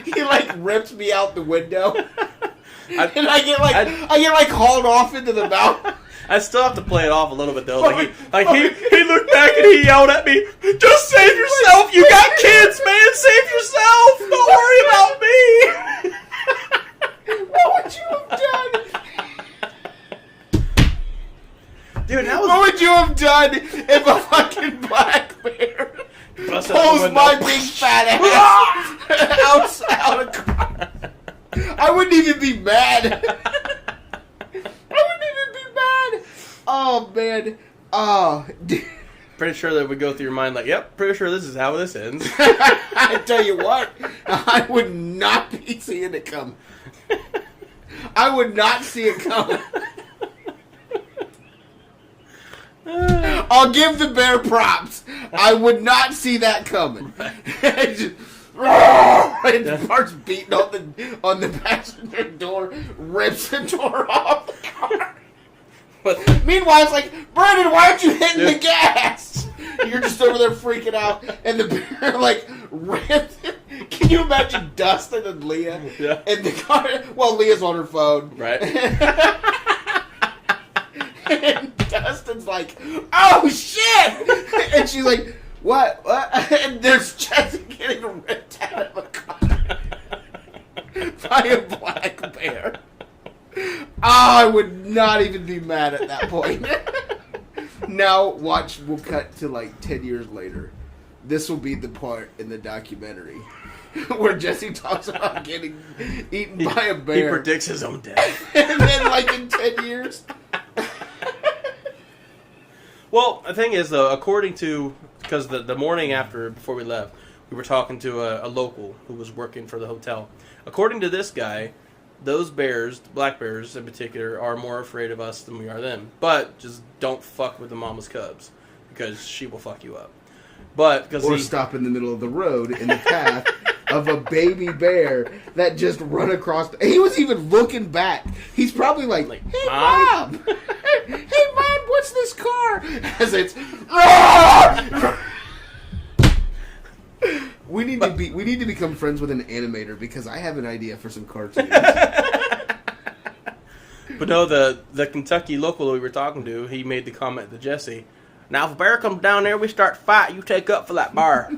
he like ripped me out the window, and I get like hauled off into the mountain. I still have to play it off a little bit though. He looked back and he yelled at me, "Just save yourself! You got kids, man! Save yourself! Don't worry about me!" What would you have done? Dude, what would you have done if a fucking black bear pulls my big fat ass out of car? I wouldn't even be mad. Oh, man. Oh, dude. Pretty sure that would go through your mind like, yep, pretty sure this is how this ends. I tell you what, I would not be seeing it come. I would not see it coming. I'll give the bear props. I would not see that coming. And starts beating on the passenger door, rips the door off the car. But meanwhile, it's like, Brandon, why aren't you hitting the gas? You're just over there freaking out, and the bear like ripped. Can you imagine Dustin and Leah in the car? Well, Leah's on her phone, right? And Dustin's like, "Oh shit!" And she's like, "What? What?" And there's Jesse getting ripped out of a car by a black bear. I would not even be mad at that point. Now, watch, we'll cut to like 10 years later. This will be the part in the documentary where Jesse talks about getting eaten by a bear. He predicts his own death. And then, like, in 10 years. Well, the thing is, though, according to... Because the morning after, before we left, we were talking to a local who was working for the hotel. According to this guy... Those bears, black bears in particular, are more afraid of us than we are them. But just don't fuck with the mama's cubs, because she will fuck you up. But because stop in the middle of the road in the path of a baby bear that just run across. He was even looking back. He's probably like, "Hey, Mom! Hey, Mom! What's this car?" As it's. We need to become friends with an animator because I have an idea for some cartoons. But no, the Kentucky local we were talking to, he made the comment to Jesse, "Now if a bear comes down there, we start fight. You take up for that bear."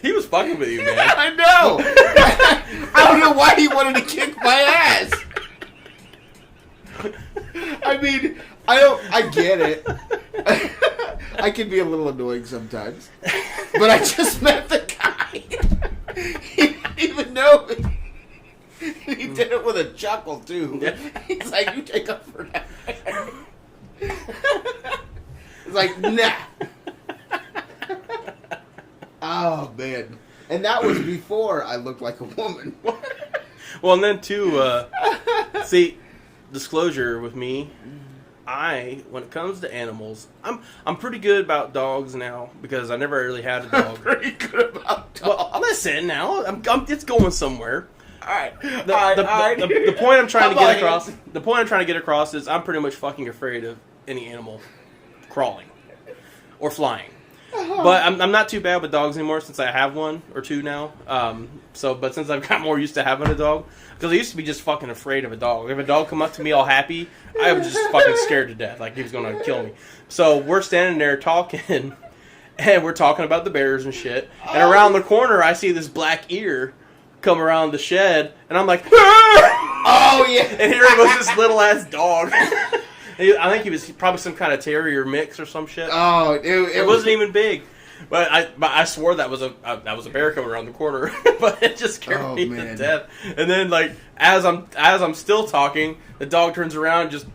He was fucking with you, man. I know. I don't know why he wanted to kick my ass. I mean, I get it. I can be a little annoying sometimes. But I just met the guy. He didn't even know me. He did it with a chuckle, too. Yeah. He's like, "You take up for that." It's like, nah. Oh, man. And that was before I looked like a woman. Well, and then, too, see, disclosure with me... when it comes to animals, I'm pretty good about dogs now because I never really had a dog. I'm pretty good about dogs. Well, listen now, it's going somewhere. All right. The point I'm trying to get across. The point I'm trying to get across is I'm pretty much fucking afraid of any animal crawling or flying. But I'm not too bad with dogs anymore since I have one or two now. But since I've got more used to having a dog, because I used to be just fucking afraid of a dog. If a dog come up to me all happy, I was just fucking scared to death, like he was gonna kill me. So we're standing there talking, and we're talking about the bears and shit. And around the corner, I see this black ear come around the shed, and I'm like, "Oh yeah!" And here was this little ass dog. I think he was probably some kind of terrier mix or some shit. Oh, it wasn't even big, but I swore that was a bear coming around the corner. But it just scared me to death. And then like as I'm still talking, the dog turns around and just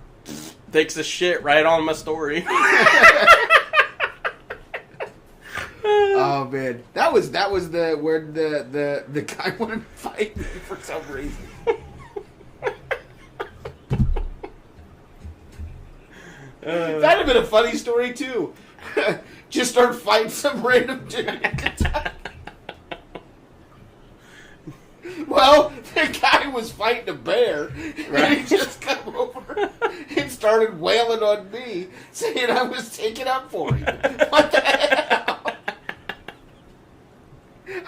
takes the shit right on my story. Oh man, that was where the guy wanted to fight me for some reason. That'd have been a funny story too. Just start fighting some random dude in Kentucky. Well, the guy was fighting a bear, and he just come over and started wailing on me, saying I was taking up for him. What the hell?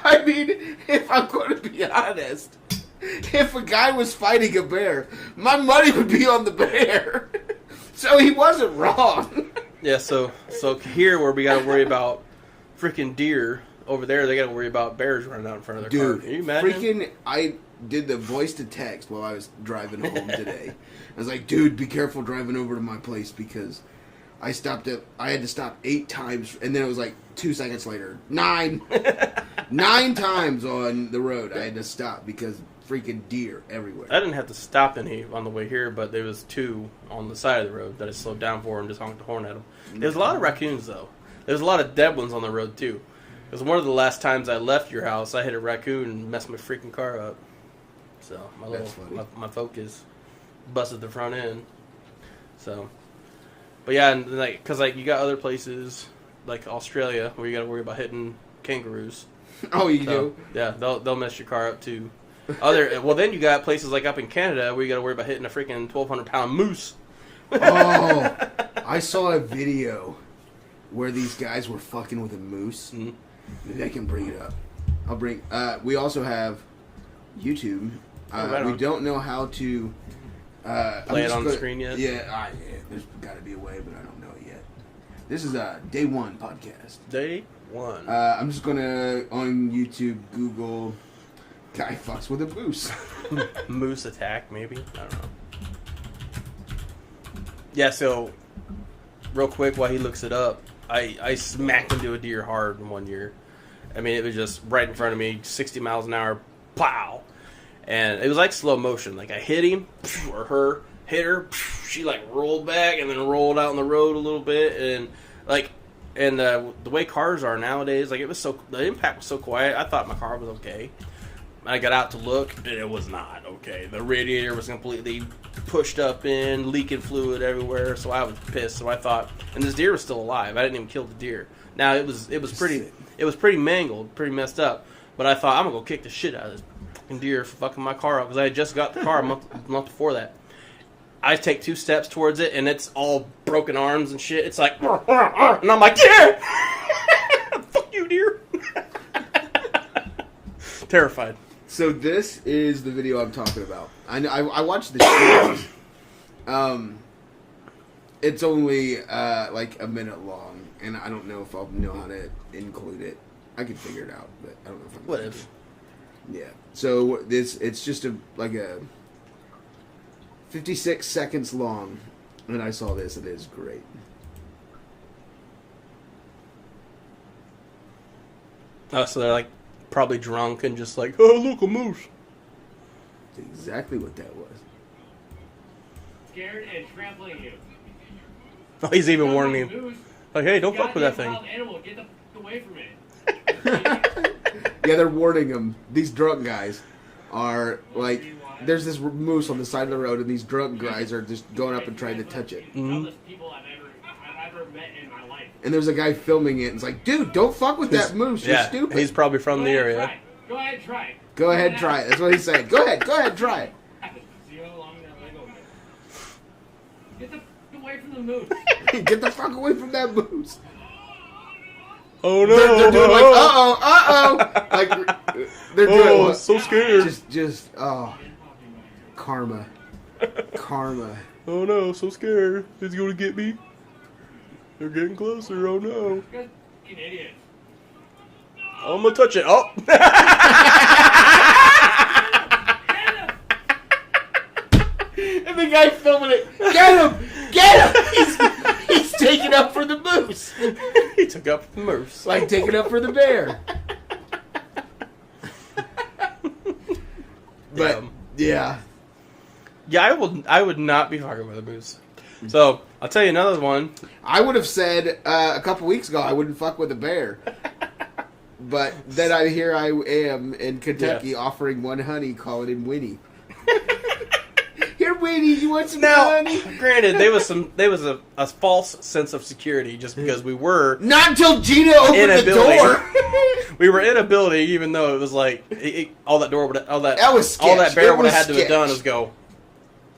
I mean, if I'm going to be honest, if a guy was fighting a bear, my money would be on the bear. So he wasn't wrong. Yeah, so here where we got to worry about freaking deer, over there they got to worry about bears running out in front of their car. Can you imagine? I did the voice to text while I was driving home today. I was like, "Dude, be careful driving over to my place because I had to stop 8 times, and then it was like 2 seconds later, 9 times on the road I had to stop because freaking deer everywhere." I didn't have to stop any on the way here, but there was 2 on the side of the road that I slowed down for and just honked the horn at them. There's a lot of raccoons though. There's a lot of dead ones on the road too. Because one of the last times I left your house, I hit a raccoon and messed my freaking car up. So my Focus busted the front end. So But yeah, and like, cause like you got other places like Australia where you got to worry about hitting kangaroos. Oh, you do? Yeah, they'll mess your car up too. Well, then you got places like up in Canada where you got to worry about hitting a freaking 1,200-pound moose. Oh, I saw a video where these guys were fucking with a moose. Mm-hmm. Maybe I can bring it up. I'll bring. We also have YouTube. We don't know how to play it on the screen yet. Yeah, there's got to be a way, but I don't know it yet. This is a Day One podcast. Day One. I'm just gonna on YouTube Google guy fucks with a moose. Moose attack, maybe. I don't know. Yeah. So, real quick, while he looks it up, I smacked into a deer hard in 1 year. I mean, it was just right in front of me, 60 miles an hour, pow! And it was like slow motion. Like, I hit him, or her, hit her, she like rolled back and then rolled out on the road a little bit. And like, and the way cars are nowadays, like, the impact was so quiet, I thought my car was okay. I got out to look, and it was not okay. The radiator was completely pushed up in, leaking fluid everywhere, so I was pissed. So I thought, and this deer was still alive. I didn't even kill the deer. Now it was pretty mangled, pretty messed up. But I thought, I'm gonna go kick the shit out of this fucking deer for fucking my car up, because I had just got the car a month before that. I take 2 steps towards it, and it's all broken arms and shit. It's like, and I'm like, yeah, fuck you, deer. Terrified. So this is the video I'm talking about. I watched the series. It's only like a minute long, and I don't know if I'll know how to include it. I can figure it out, but I don't know if I'm. What if? Yeah. So it's just like a 56 seconds long, and I saw this. It is great. Oh, so they're like probably drunk and just like, oh, look, a moose. That's exactly what that was. Scared and trampling you. Oh, he's even warning him. Like, hey, don't fuck with that thing. Wild animal, get the fuck away from it. Yeah, they're warning him. These drunk guys are like, there's this moose on the side of the road, and these drunk guys are just going up and trying to touch it. People I've ever met in my life. And there's a guy filming it, and it's like, dude, don't fuck with that moose. You're stupid. He's probably from the area. Go ahead, try it. Go ahead, try it. That's what he's saying. Go ahead, try it. See how long that leg will get the fuck away from the moose. Get the fuck away from that moose. Oh no! They're doing like, uh-oh. Like, they're doing oh, so scared. Just, karma. Oh no, so scared. He's gonna get me. They're getting closer, oh no. You guys fucking idiots. I'm gonna touch it. Oh! And the guy filming it, get him! He's taking up for the moose. He took up the moose. Like taking up for the bear. But, yeah. Yeah, I would not be fucking with a moose. So, I'll tell you another one. I would have said a couple weeks ago I wouldn't fuck with a bear. But then I am in Kentucky offering one honey, calling him Winnie. Here, Winnie, you want some honey? Granted, there was a false sense of security just because we were not until Gina opened the door. We were in a building, even though it was like all that bear would have had to have done is go,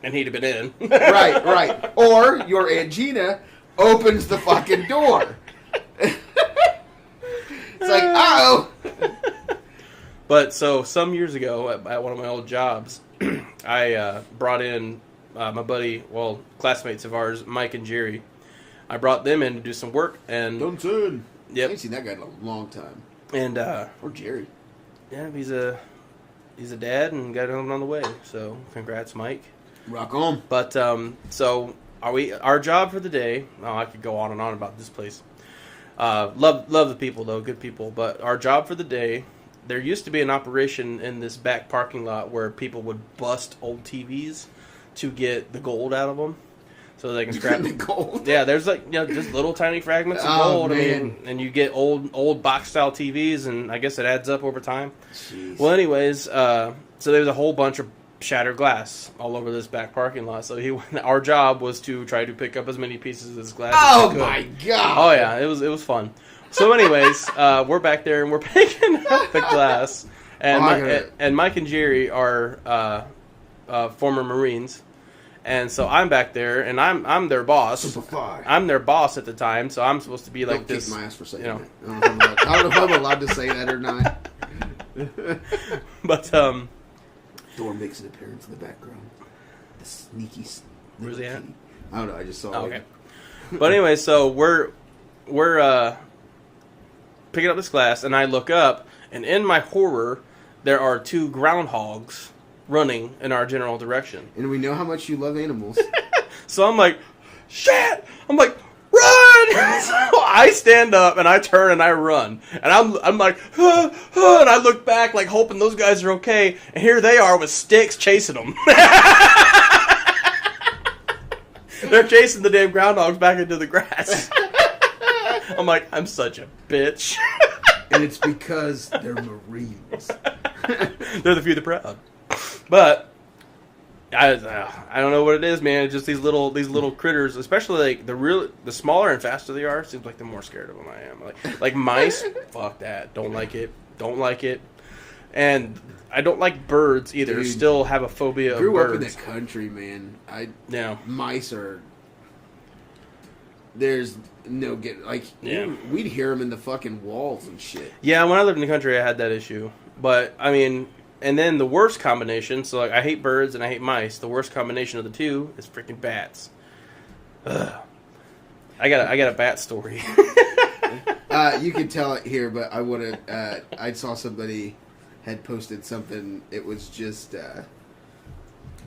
and he'd have been in. Right. Or your Aunt Gina opens the fucking door. It's like, uh-oh. But so some years ago at one of my old jobs, I brought in my buddy, classmates of ours, Mike and Jerry. I brought them in to do some work, and Dunson. Yep. I ain't seen that guy in a long time. And or Jerry. Yeah, he's a dad and got him on the way. So congrats, Mike. Rock on. But so our job for the day. Oh, I could go on and on about this place. Love the people though, good people. But our job for the day. There used to be an operation in this back parking lot where people would bust old TVs to get the gold out of them, so they can scrap the gold. Yeah, there's just little tiny fragments of gold. Man. I mean, and you get old box style TVs, and I guess it adds up over time. Jeez. Well, anyways, so there's a whole bunch of shattered glass all over this back parking lot. So our job was to try to pick up as many pieces of this glass as we could. my God! Oh yeah, it was fun. So anyways, we're back there and we're picking up the glass, and Mike and Jerry are former Marines, and so I'm back there and I'm their boss. Simplify. I'm their boss at the time, so I'm supposed to be like Don't this. kick my ass for saying you know. that. I don't know if I'm allowed to say that or not. But Door makes an appearance in the background. The sneaky. Where's he at? I don't know. I just saw. Oh, okay. But anyway, so we're picking up this glass, and I look up, and in my horror, there are 2 groundhogs running in our general direction. And we know how much you love animals. So I'm like, shit! I'm like, run! So I stand up and I turn and I run, and I'm like, huh, huh, and I look back like hoping those guys are okay, and here they are with sticks chasing them. They're chasing the damn groundhogs back into the grass. I'm like, I'm such a bitch. And it's because they're Marines. They're the few, the proud. But I don't know what it is, man. It's just these little critters, especially like the smaller and faster they are. Seems like the more scared of them I am. Like mice, fuck that. Don't like it. And I don't like birds either. Dude, Still have a phobia of birds. Grew up in the country, man. Mice are. There's no get like. Yeah. We'd hear them in the fucking walls and shit. Yeah, when I lived in the country, I had that issue. But I mean, and then the worst combination. So like, I hate birds and I hate mice. The worst combination of the two is freaking bats. Ugh. I got a bat story. You can tell it here, but I would have. I saw somebody had posted something. It was just.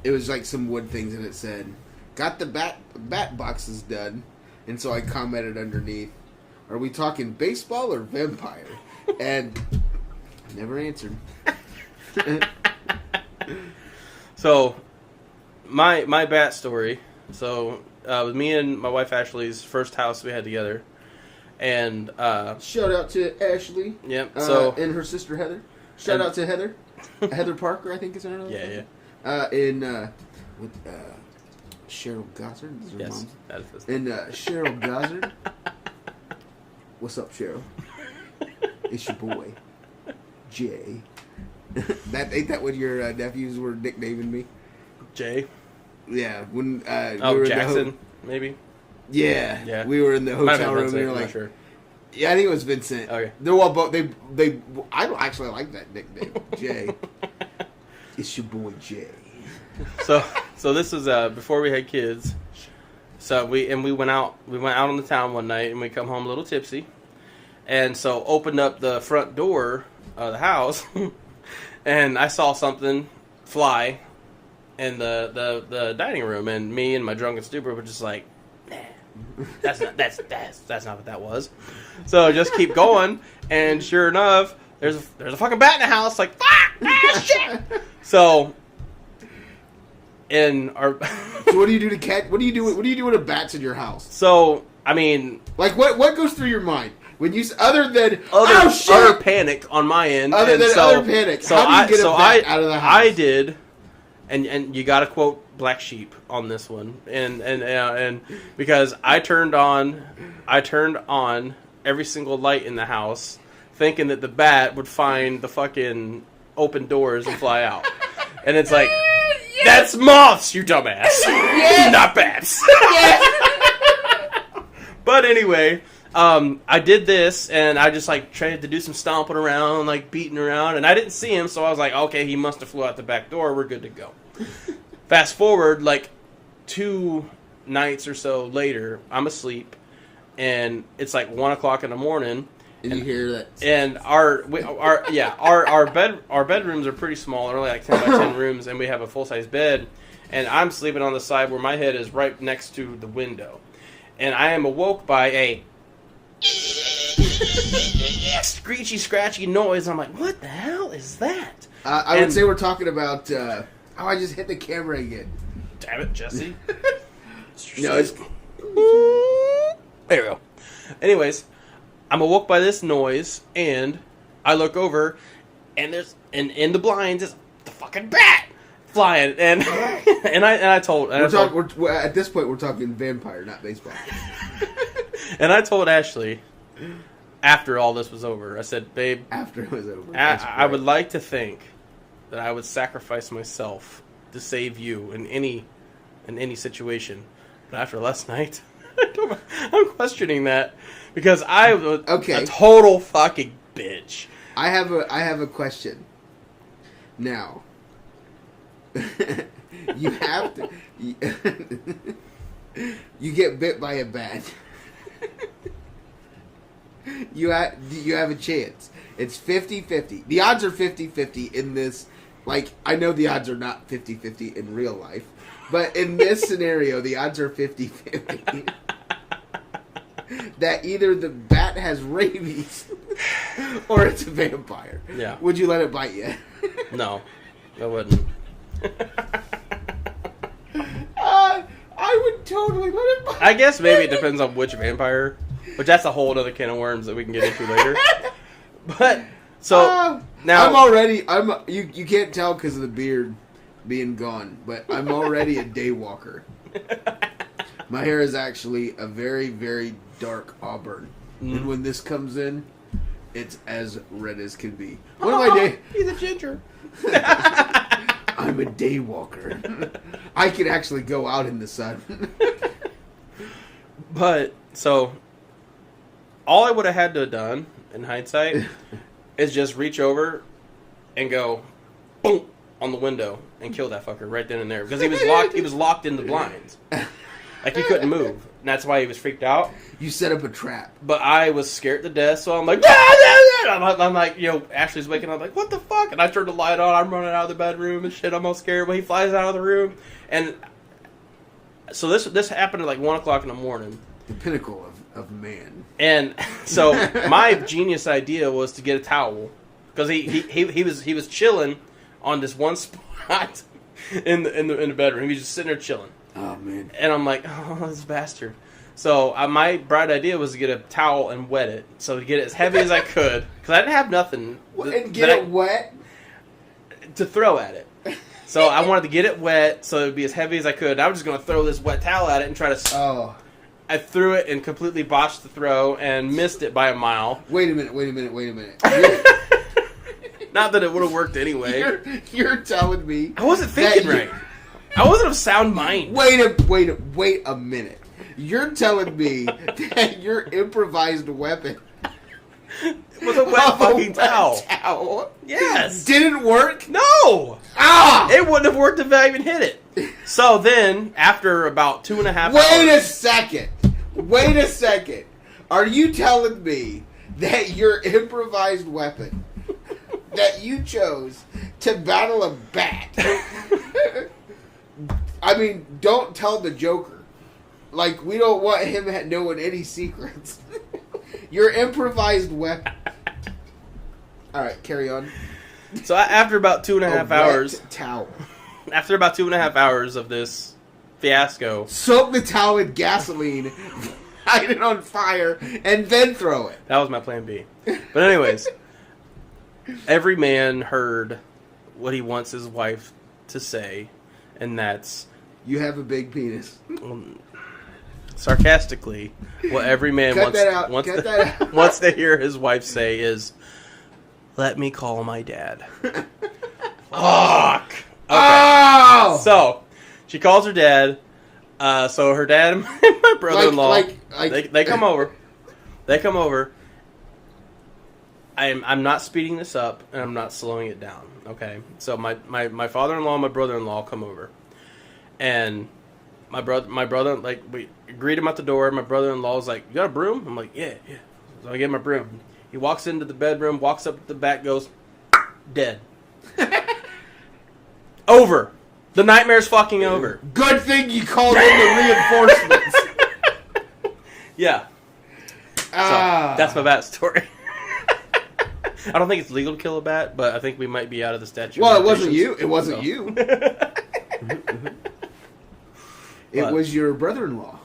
It was like some wood things, and it said, "Got the bat boxes done." And so I commented underneath, "Are we talking baseball or vampire?" And I never answered. So, my bat story. So, it was me and my wife Ashley's first house we had together, and shout out to Ashley. Yep. And her sister Heather. Shout out to Heather. Heather Parker, I think is her name. Yeah. With Cheryl Gossard. Is her Yes, mom's? that is this. And Cheryl Gossard. What's up, Cheryl? It's your boy, Jay. Ain't that what your nephews were nicknaming me? Jay. Yeah, when we were Jackson, maybe. Yeah, we were in the hotel room. We were like, sure. Yeah, I think it was Vincent. Okay. They're all both. They. I don't actually like that nickname, Jay. It's your boy Jay. So this was before we had kids. So we went out on the town one night, and we come home a little tipsy, and so opened up the front door of the house, and I saw something fly in the dining room, and me and my drunken stupor were just like, nah, that's not what that was. So just keep going, and sure enough, there's a fucking bat in the house. Like, fuck, shit. So. In our So what do you do to cat? What do you do with the bats in your house? So I mean, like what goes through your mind when you other panic on my end? Other panic. So how do you get a bat out of the house? I did, and you got to quote Black Sheep on this one, and because I turned on every single light in the house, thinking that the bat would find the fucking open doors and fly out, and it's like. That's moths, you dumbass. Yes. Not bats. Yes. But anyway, I did this, and I just like tried to do some stomping around, like beating around, and I didn't see him, so I was like, okay, he must have flew out the back door. We're good to go. Fast forward, like 2 nights or so later, I'm asleep, and it's like 1 o'clock in the morning. And you hear that. And our bedrooms are pretty small. They're only like 10 by 10 rooms, and we have a full-size bed. And I'm sleeping on the side where my head is right next to the window. And I am awoke by a screechy, scratchy noise. I'm like, what the hell is that? I would say we're talking about... I just hit the camera again. Damn it, Jesse. No, it's... There we go. Anyways... I'm awoke by this noise, and I look over, and in the blinds is the fucking bat flying, and I told At this point we're talking vampire, not baseball. And I told Ashley after all this was over, I said, babe, after it was over, I would like to think that I would sacrifice myself to save you in any situation, but after last night, I'm questioning that because I was a total fucking bitch. I have a question. Now, you have to. You get bit by a bat. You have a chance. It's 50-50. The odds are 50-50 in this. Like, I know the odds are not 50-50 in real life, but in this scenario, the odds are 50-50. That either the bat has rabies or it's a vampire. Yeah. Would you let it bite you? No, I wouldn't. I would totally let it bite. I guess maybe it depends on which vampire, which that's a whole other can of worms that we can get into later. But so now you can't tell because of the beard being gone, but I'm already a day walker. My hair is actually a very, very dark auburn. And when this comes in, it's as red as can be. What am I day? He's a ginger. I'm a day walker. I can actually go out in the sun. But, so, all I would have had to have done, in hindsight, is just reach over and go, boom, on the window and kill that fucker right then and there. Because he was locked in the blinds. Like, he couldn't move. And that's why he was freaked out. You set up a trap. But I was scared to death, so I'm like, I'm like, Ashley's waking up, like, what the fuck? And I turned the light on, I'm running out of the bedroom and shit, I'm all scared. But he flies out of the room. And so this happened at like 1 o'clock in the morning. The pinnacle of man. And so my genius idea was to get a towel. Because he was chilling on this one spot in the bedroom. He was just sitting there chilling. Oh, man. And I'm like, oh, this bastard. So my bright idea was to get a towel and wet it. So to get it as heavy as I could. Because I didn't have nothing. And get it wet? To throw at it. So I wanted to get it wet so it would be as heavy as I could. And I was just going to throw this wet towel at it and try to... Oh. I threw it and completely botched the throw and missed it by a mile. Wait a minute. Not that it would have worked anyway. You're telling me... I wasn't thinking right. I wasn't of sound mind. Wait a minute. You're telling me that your improvised weapon was a wet fucking towel. Yes. Didn't work? No. Ah! It wouldn't have worked if I even hit it. So then, after about 2.5 hours... Wait a second. Are you telling me that your improvised weapon that you chose to battle a bat... I mean, don't tell the Joker. Like, we don't want him knowing any secrets. Your improvised weapon. Alright, carry on. So after about 2.5 hours... towel. After about 2.5 hours of this fiasco... Soak the towel in gasoline, light it on fire, and then throw it. That was my plan B. But anyways, every man heard what he wants his wife to say, and that's... You have a big penis. Sarcastically, what every man wants to hear his wife say is, "Let me call my dad." Fuck. Okay. Oh! So, she calls her dad. So her dad and my brother-in-law, they come over. They come over. I'm not speeding this up, and I'm not slowing it down. Okay? So my father-in-law and my brother-in-law come over. And my brother, like, we greet him at the door. My brother-in-law's like, "You got a broom?" I'm like, yeah. So I get my broom. He walks into the bedroom, walks up to the back, goes, dead. Over. The nightmare's fucking over. Good thing you called in the reinforcements. Yeah. So, that's my bat story. I don't think it's legal to kill a bat, but I think we might be out of the statute. Well, it wasn't you. It wasn't you. It was your brother-in-law.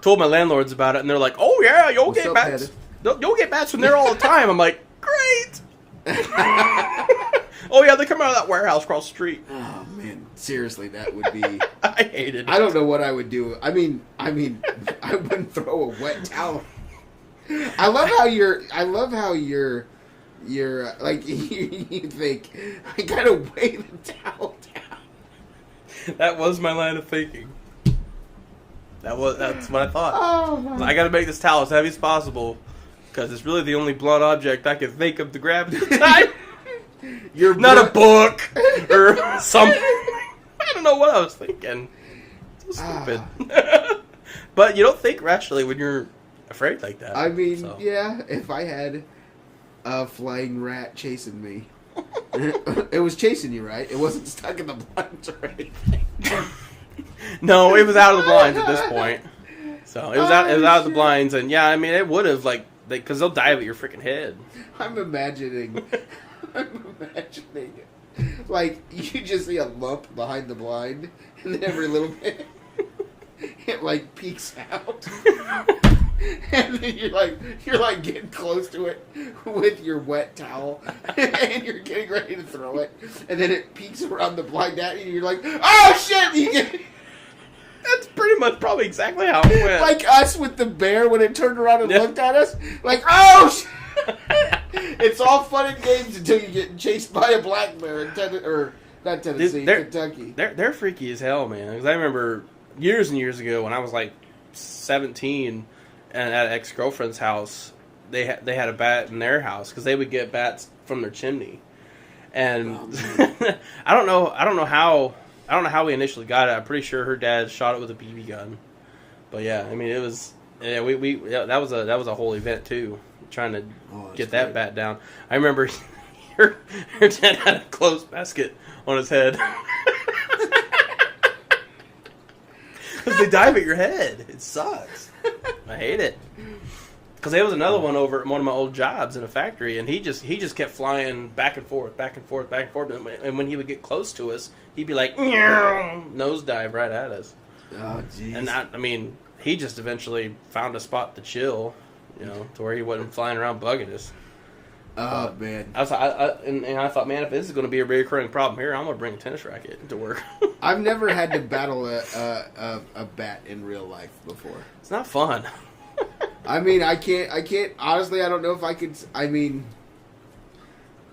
Told my landlords about it, and they're like, "Oh yeah, you'll get bats. You'll get bats from there all the time." I'm like, "Great." Oh yeah, they come out of that warehouse across the street. Oh man. seriously, that would be. I hated it. I don't know what I would do. I mean, I wouldn't throw a wet towel. I love how you're like you think I gotta weigh the towel down. That was my line of thinking. That's what I thought. Oh, I got to make this towel as heavy as possible because it's really the only blunt object I can think of to grab at the time. you're Not a book or something. I don't know what I was thinking. So stupid. But you don't think rationally when you're afraid like that. I mean, so. yeah. If I had a flying rat chasing me, it was chasing you, right? It wasn't stuck in the blinds or anything. No, it was out of the blinds at this point. So it was out of the blinds, and yeah, I mean, it would have because they'll dive at your freaking head. I'm imagining, like you just see a lump behind the blind, and then every little bit, it like peeks out, and then you're like getting close to it with your wet towel, and you're getting ready to throw it, and then it peeks around the blind at you, and you're like, oh shit! You get. That's pretty much probably exactly how it went. Like us with the bear when it turned around and looked at us. Like, oh, it's all fun and games until you get chased by a black bear in not Tennessee, Kentucky. They're freaky as hell, man. Because I remember years and years ago when I was like 17 and at an ex-girlfriend's house, they had a bat in their house because they would get bats from their chimney. And I don't know how we initially got it. I'm pretty sure her dad shot it with a BB gun. But yeah, I mean that was a whole event too, trying to get that bat down. I remember her dad had a clothes basket on his head. Because they dive at your head. It sucks. I hate it. Because there was another one over at one of my old jobs in a factory, and he just kept flying back and forth. And when he would get close to us, he'd be like, nosedive right at us. Oh, jeez. And I mean, he just eventually found a spot to chill, to where he wasn't flying around bugging us. Oh, man. I thought, man, if this is going to be a recurring problem here, I'm going to bring a tennis racket to work. I've never had to battle a bat in real life before. It's not fun. I mean, I can't, honestly, I don't know if I could, I mean,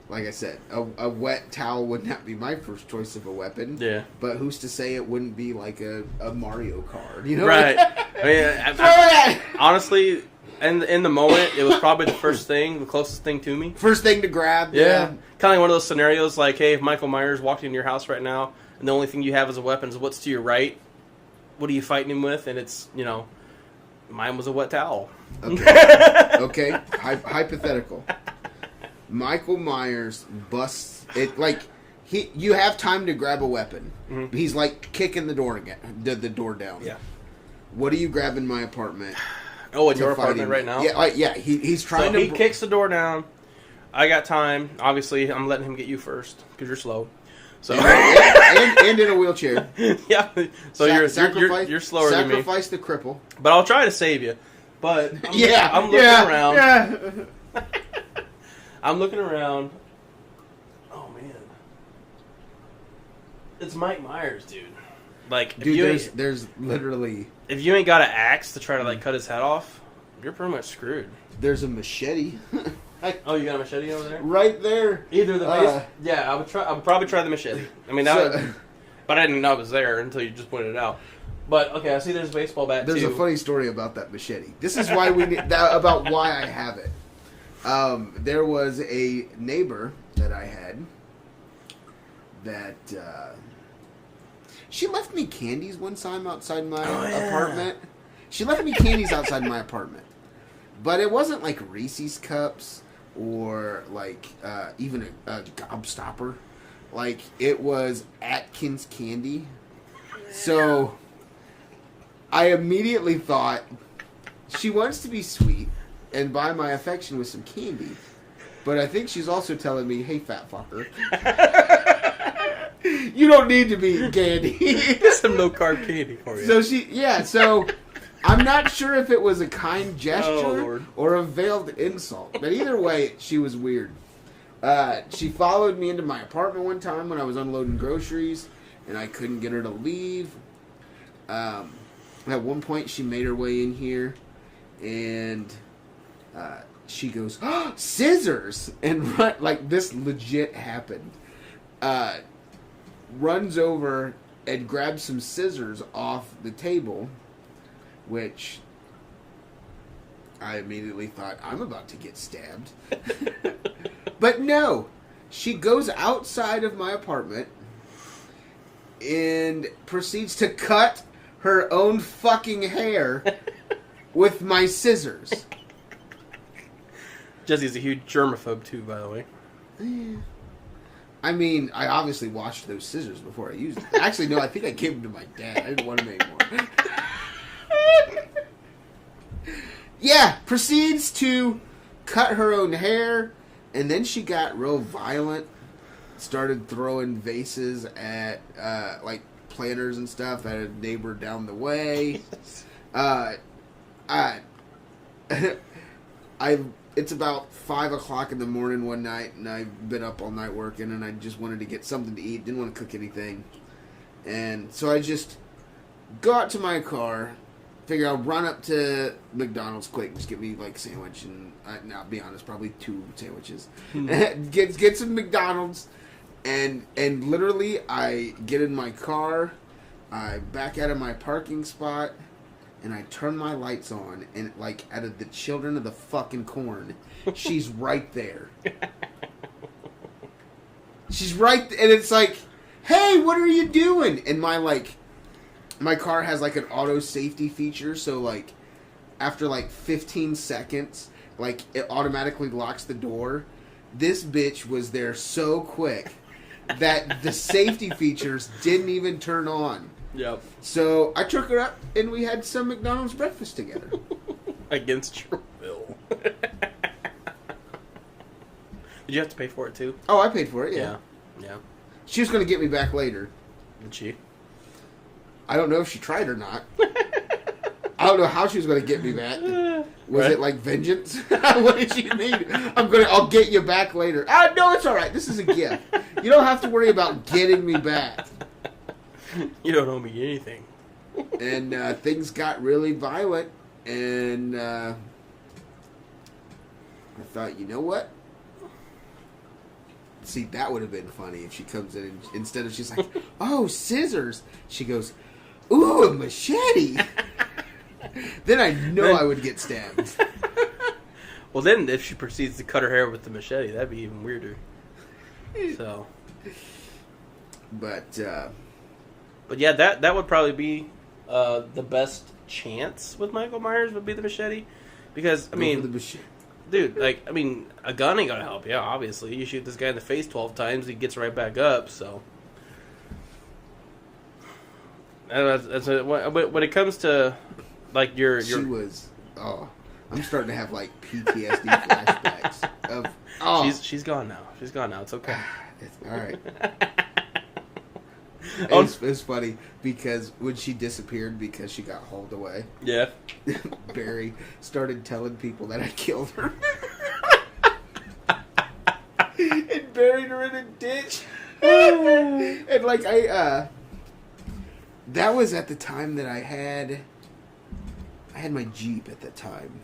like I said, a wet towel would not be my first choice of a weapon. Yeah. But who's to say it wouldn't be like a Mario card, Right. I mean, honestly, in the moment, it was probably the closest thing to me. First thing to grab. Yeah. Kind of like one of those scenarios like, hey, if Michael Myers walked into your house right now, and the only thing you have as a weapon is what's to your right, what are you fighting him with? And it's, mine was a wet towel. Okay. Hypothetical. Michael Myers busts it you have time to grab a weapon. Mm-hmm. He's like kicking the door down. Yeah. What do you grab in my apartment? Oh, in your apartment right now? Yeah. He's trying to. He kicks the door down. I got time. Obviously, I'm letting him get you first because you're slow. So and in a wheelchair. Yeah. So you're slower than me. Sacrifice the cripple. But I'll try to save you. But I'm looking around. Yeah. I'm looking around. Oh man, it's Mike Myers, dude. Like, dude, there's literally, if you ain't got an axe to try to cut his head off, you're pretty much screwed. There's a machete. Oh, you got a machete over there? Right there. Either the base. Yeah, I would probably try the machete. I mean, but I didn't know it was there until you just pointed it out. But okay, I see there's a baseball bat too. There's a funny story about that machete. This is why about why I have it. There was a neighbor that I had that she left me candies one time outside my apartment. She left me candies outside my apartment, but it wasn't like Reese's Cups or even a Gobstopper. Like, it was Atkins candy. So I immediately thought, she wants to be sweet and buy my affection with some candy. But I think she's also telling me, hey, fat fucker, you don't need to be candy. Get some low-carb candy for you. So I'm not sure if it was a kind gesture or a veiled insult. But either way, she was weird. She followed me into my apartment one time when I was unloading groceries. and I couldn't get her to leave. At one point, she made her way in here, and she goes, oh, scissors! And this legit happened. Runs over and grabs some scissors off the table, which I immediately thought, I'm about to get stabbed. But no, she goes outside of my apartment and proceeds to cut her own fucking hair with my scissors. Jesse's a huge germaphobe too, by the way. I mean, I obviously washed those scissors before I used them. Actually, no, I think I gave them to my dad. I didn't want them anymore. Yeah, proceeds to cut her own hair, and then she got real violent. Started throwing vases at, planters and stuff at a neighbor down the way. It's about 5 o'clock in the morning one night, and I've been up all night working, and I just wanted to get something to eat. Didn't want to cook anything. And so I just go out to my car, figure I'll run up to McDonald's quick, just get me, a sandwich, and, I'll be honest, probably 2 sandwiches. Get some McDonald's, and literally, I get in my car, I back out of my parking spot, and I turn my lights on, and out of the children of the fucking corn, she's right there. She's right, and it's like, hey, what are you doing? And my car has an auto safety feature, so after 15 seconds, it automatically locks the door. This bitch was there so quick that the safety features didn't even turn on. Yep. So I took her up, and we had some McDonald's breakfast together. Against your will. Did you have to pay for it too? Oh, I paid for it. Yeah. Yeah. She was going to get me back later. Did she? I don't know if she tried or not. I don't know how she was going to get me back. Was it vengeance? What did she mean? I'll get you back later. No, it's all right. This is a gift. You don't have to worry about getting me back. You don't owe me anything. And things got really violent, and I thought, you know what? See, that would have been funny if she comes in and instead of she's like, oh, scissors, she goes, ooh, a machete. Then I know I would get stabbed. Well, then if she proceeds to cut her hair with the machete, that'd be even weirder. So. But yeah, that would probably be the best chance with Michael Myers would be the machete. Because, I mean, dude, a gun ain't gonna help. Yeah, obviously. You shoot this guy in the face 12 times, he gets right back up, so. When it comes to, your... She was... Oh, I'm starting to have, PTSD flashbacks of... Oh. She's gone now. She's gone now. It's okay. All right. It's funny because when she disappeared because she got hauled away. Yeah. Barry started telling people that I killed her. And buried her in a ditch. And that was at the time that I had my Jeep at the time.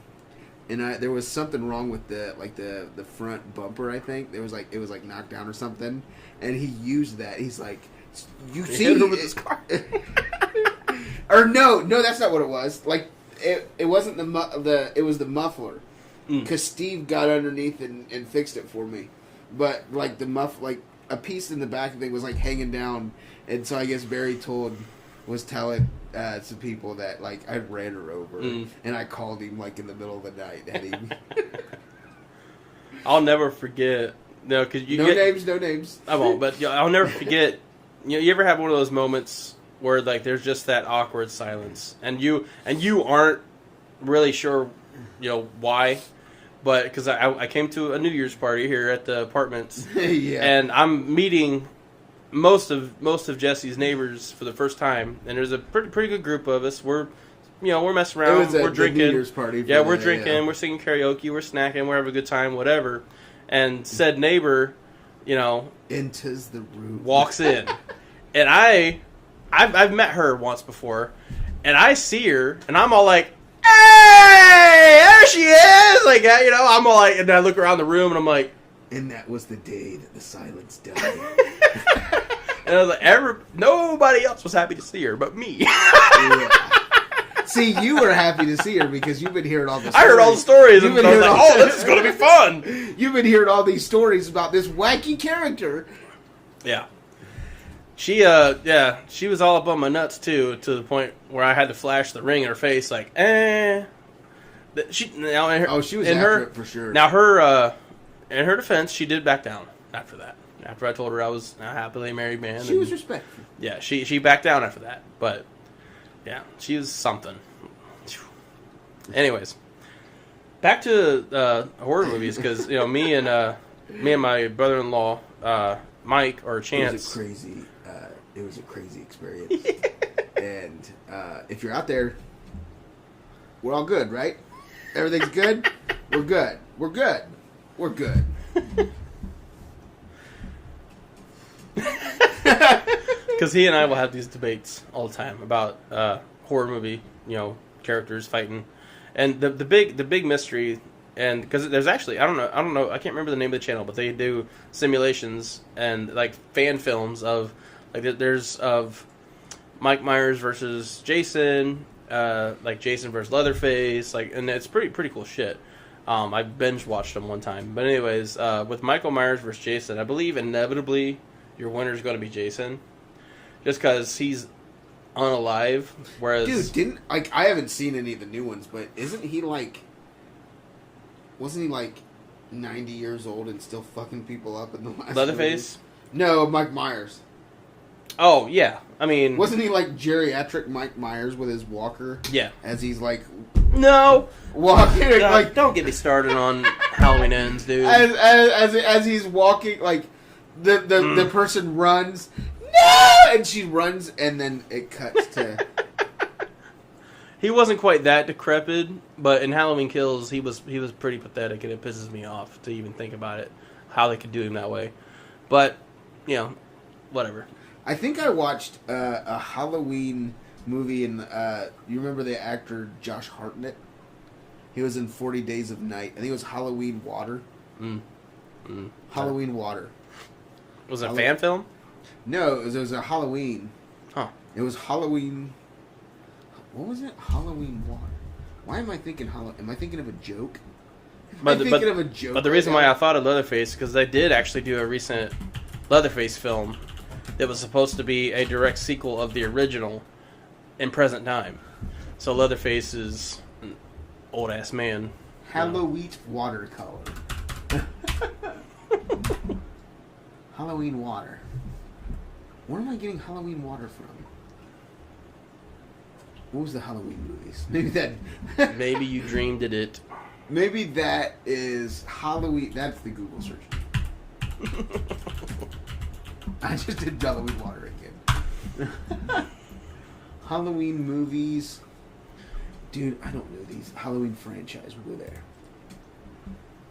And there was something wrong with the front bumper, I think. It was knocked down or something. And he used that. He's like, you see hit her with his car. Or no, that's not what it was. It wasn't it was the muffler. Because Steve got underneath and fixed it for me. But the a piece in the back of the thing was hanging down, and so I guess Barry was telling some people that I ran her over, and I called him in the middle of the night at him. I'll never forget. No, because no names. I won't, but I'll never forget. You ever have one of those moments where there's just that awkward silence, and you aren't really sure, why, but because I came to a New Year's party here at the apartments, yeah, and I'm meeting most of Jesse's neighbors for the first time, and there's a pretty good group of us. We're messing around, we're drinking. New Year's party. Yeah, we're drinking, we're singing karaoke, we're snacking, we're having a good time, whatever. And said neighbor, enters the room, walks in, And I've met her once before, and I see her, and I'm all like, "Hey, there she is!" Like, you know, I'm all like, and I look around the room, and I'm like, and that was the day that the silence died. and I was like, nobody else was happy to see her but me. Yeah. See, you were happy to see her because you've been hearing all the stories. I heard all the stories, and I was like, "Oh, this is going to be fun." You've been hearing all these stories about this wacky character. Yeah. She was all up on my nuts too, to the point where I had to flash the ring in her face, like, She was after it for sure. Now her, in her defense, she did back down after that. After I told her I was a happily married man, she was respectful. Yeah, she backed down after that, but yeah, she was something. Anyways, back to horror movies, because you know me and my brother-in-law Mike or Chance. It was a crazy experience. And if you're out there, we're all good, right? Everything's good? We're good. We're good. We're good. Because he and I will have these debates all the time about horror movie, you know, characters fighting, and the big mystery, and because there's actually I don't know I can't remember the name of the channel, but they do simulations and like fan films of like there's of Mike Myers versus Jason, like Jason versus Leatherface, like, and it's pretty cool shit. I binge watched them one time, but anyways, with Michael Myers versus Jason, I believe inevitably your winner is going to be Jason, just because he's unalive. Whereas, dude, I haven't seen any of the new ones, but isn't he like? Wasn't he like 90 years old and still fucking people up in the last? Leatherface? Movie? No, Mike Myers. Oh yeah, I mean, wasn't he like geriatric Mike Myers with his walker? Yeah, as he's like, no, walking no, like, don't get me started on Halloween Ends, dude. As he's walking, like the person runs, no, and she runs, and then it cuts to. He wasn't quite that decrepit, but in Halloween Kills, he was pretty pathetic, and it pisses me off to even think about it, how they could do him that way. But you know, whatever. I think I watched a Halloween movie, and you remember the actor Josh Hartnett? He was in 40 Days of Night. I think it was Halloween Water. Halloween Water. Was it a fan film? No, it was a Halloween. Huh. It was Halloween. What was it? Halloween Water. Why am I thinking Am I thinking of a joke? But the reason why I thought of Leatherface, because they did actually do a recent Leatherface film that was supposed to be a direct sequel of the original in present time. So Leatherface is an old-ass man. Halloween watercolor. Halloween water. Where am I getting Halloween water from? What was the Halloween movies? Maybe that... Maybe you dreamed it. Maybe that is Halloween... That's the Google search. I just did Halloween water again. Halloween movies. Dude, I don't know these. Halloween franchise. We'll go there.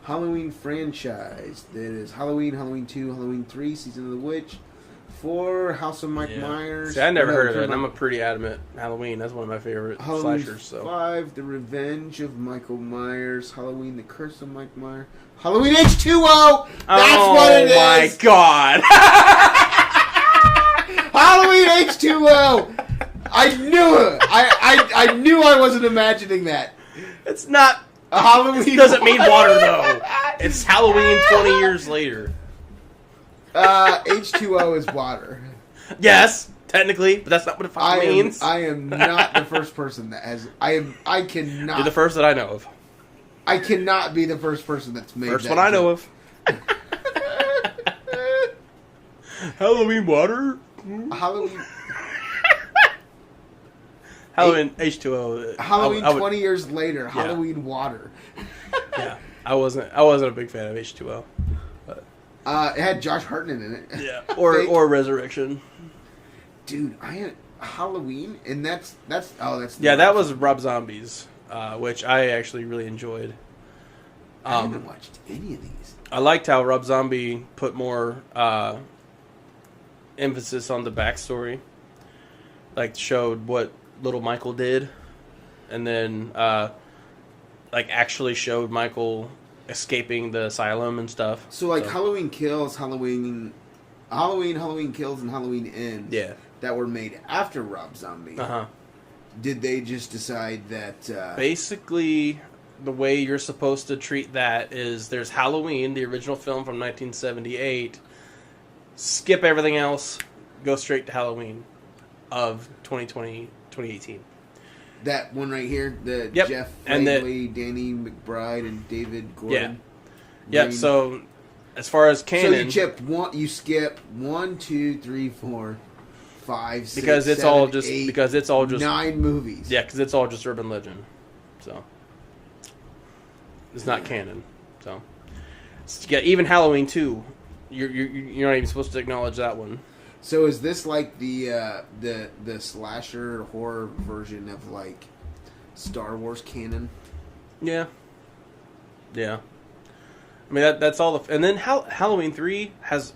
Halloween franchise. That is Halloween, Halloween 2, Halloween 3, Season of the Witch, 4, House of Mike Myers. See, I never heard of it, and I'm a pretty adamant Halloween. That's one of my favorite Halloween slashers. So 5, The Revenge of Michael Myers. Halloween, The Curse of Mike Myers. Halloween H2O! That's what it is! Oh my god! Halloween H2O! I knew it! I knew I wasn't imagining that. It's not... Halloween. It doesn't mean water, though. It's Halloween 20 years later. H2O is water. Yes, technically, but that's not what it fucking means. I am not the first person that has... I cannot... You're the first that I know of. I cannot be the first person that's made first that one I know joke. of. Halloween water? Halloween... Halloween H2O. Halloween 20 years later. Halloween water. Yeah, I wasn't a big fan of H2O. But. It had Josh Hartnett in it. Yeah, or Resurrection. Dude, Halloween, and that's that was Rob Zombie's, which I actually really enjoyed. I haven't watched any of these. I liked how Rob Zombie put more emphasis on the backstory. Like, showed what little Michael did. And then, like, actually showed Michael escaping the asylum and stuff. So, like, Halloween Kills, Halloween Kills, and Halloween Ends. Yeah. That were made after Rob Zombie. Uh-huh. Did they just decide that... Basically, the way you're supposed to treat that is there's Halloween, the original film from 1978. Skip everything else. Go straight to Halloween of 2018. That one right here, the Yep. Jeff And Flatley, Danny McBride, and David Gordon. Yeah. Yep, so as far as canon... So you skip 1, 2, 3, 4, 5, 6, because it's 7, all just 8, because it's all just 9 movies. Yeah, because it's all just urban legend. So it's not canon. So yeah, even Halloween 2, you're not even supposed to acknowledge that one. So is this like the slasher horror version of like Star Wars canon? Yeah. Yeah. I mean that's all and then Halloween 3 has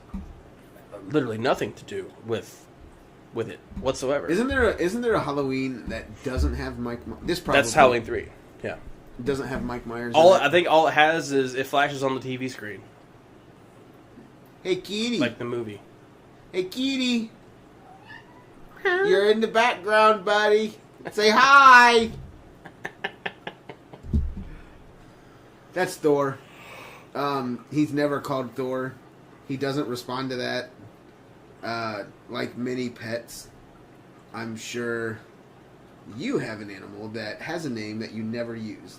literally nothing to do with it whatsoever. Isn't there a Halloween that doesn't have Mike? That's Halloween 3. Yeah. Doesn't have Mike Myers. I think all it has is it flashes on the TV screen. Hey, Kitty. Like the movie. Hey, Kitty. You're in the background, buddy. Say hi. That's Thor. He's never called Thor. He doesn't respond to that. Like many pets, I'm sure you have an animal that has a name that you never use.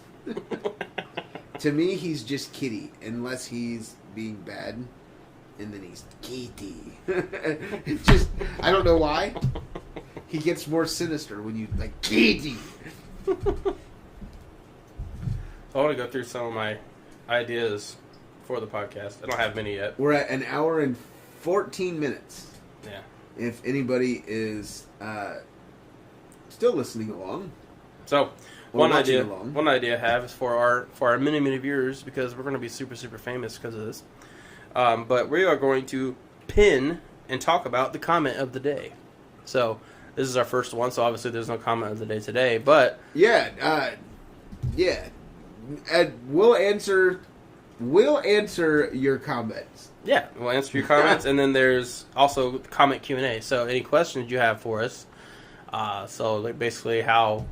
To me, he's just Kitty, unless he's being bad, and then he's Kitty. It's just, I don't know why. He gets more sinister when you, like, Kitty. I want to go through some of my ideas for the podcast. I don't have many yet. We're at an hour and 14 minutes. Yeah. If anybody is still listening along. So, or one watching idea along. one idea I have is for our many viewers, because we're going to be super famous because of this. But we are going to pin and talk about the comment of the day. So, this is our first one, so obviously there's no comment of the day today, but Yeah, we'll answer your comments. yeah, we'll answer your comments, and then there's also comment Q&A. So any questions you have for us, so like basically how,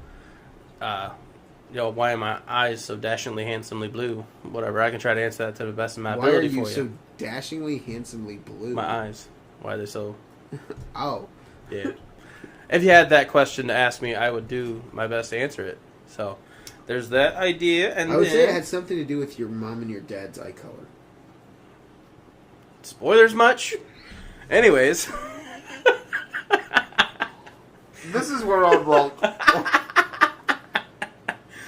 why are my eyes so dashingly, handsomely blue? Whatever, I can try to answer that to the best of my Why are ability you for so you. dashingly, handsomely blue? My eyes, why are they so? Oh, Yeah. If you had that question to ask me, I would do my best to answer it. So there's that idea, and I would say it then had something to do with your mom and your dad's eye color. spoilers much. Anyways. This is where I'm wrong.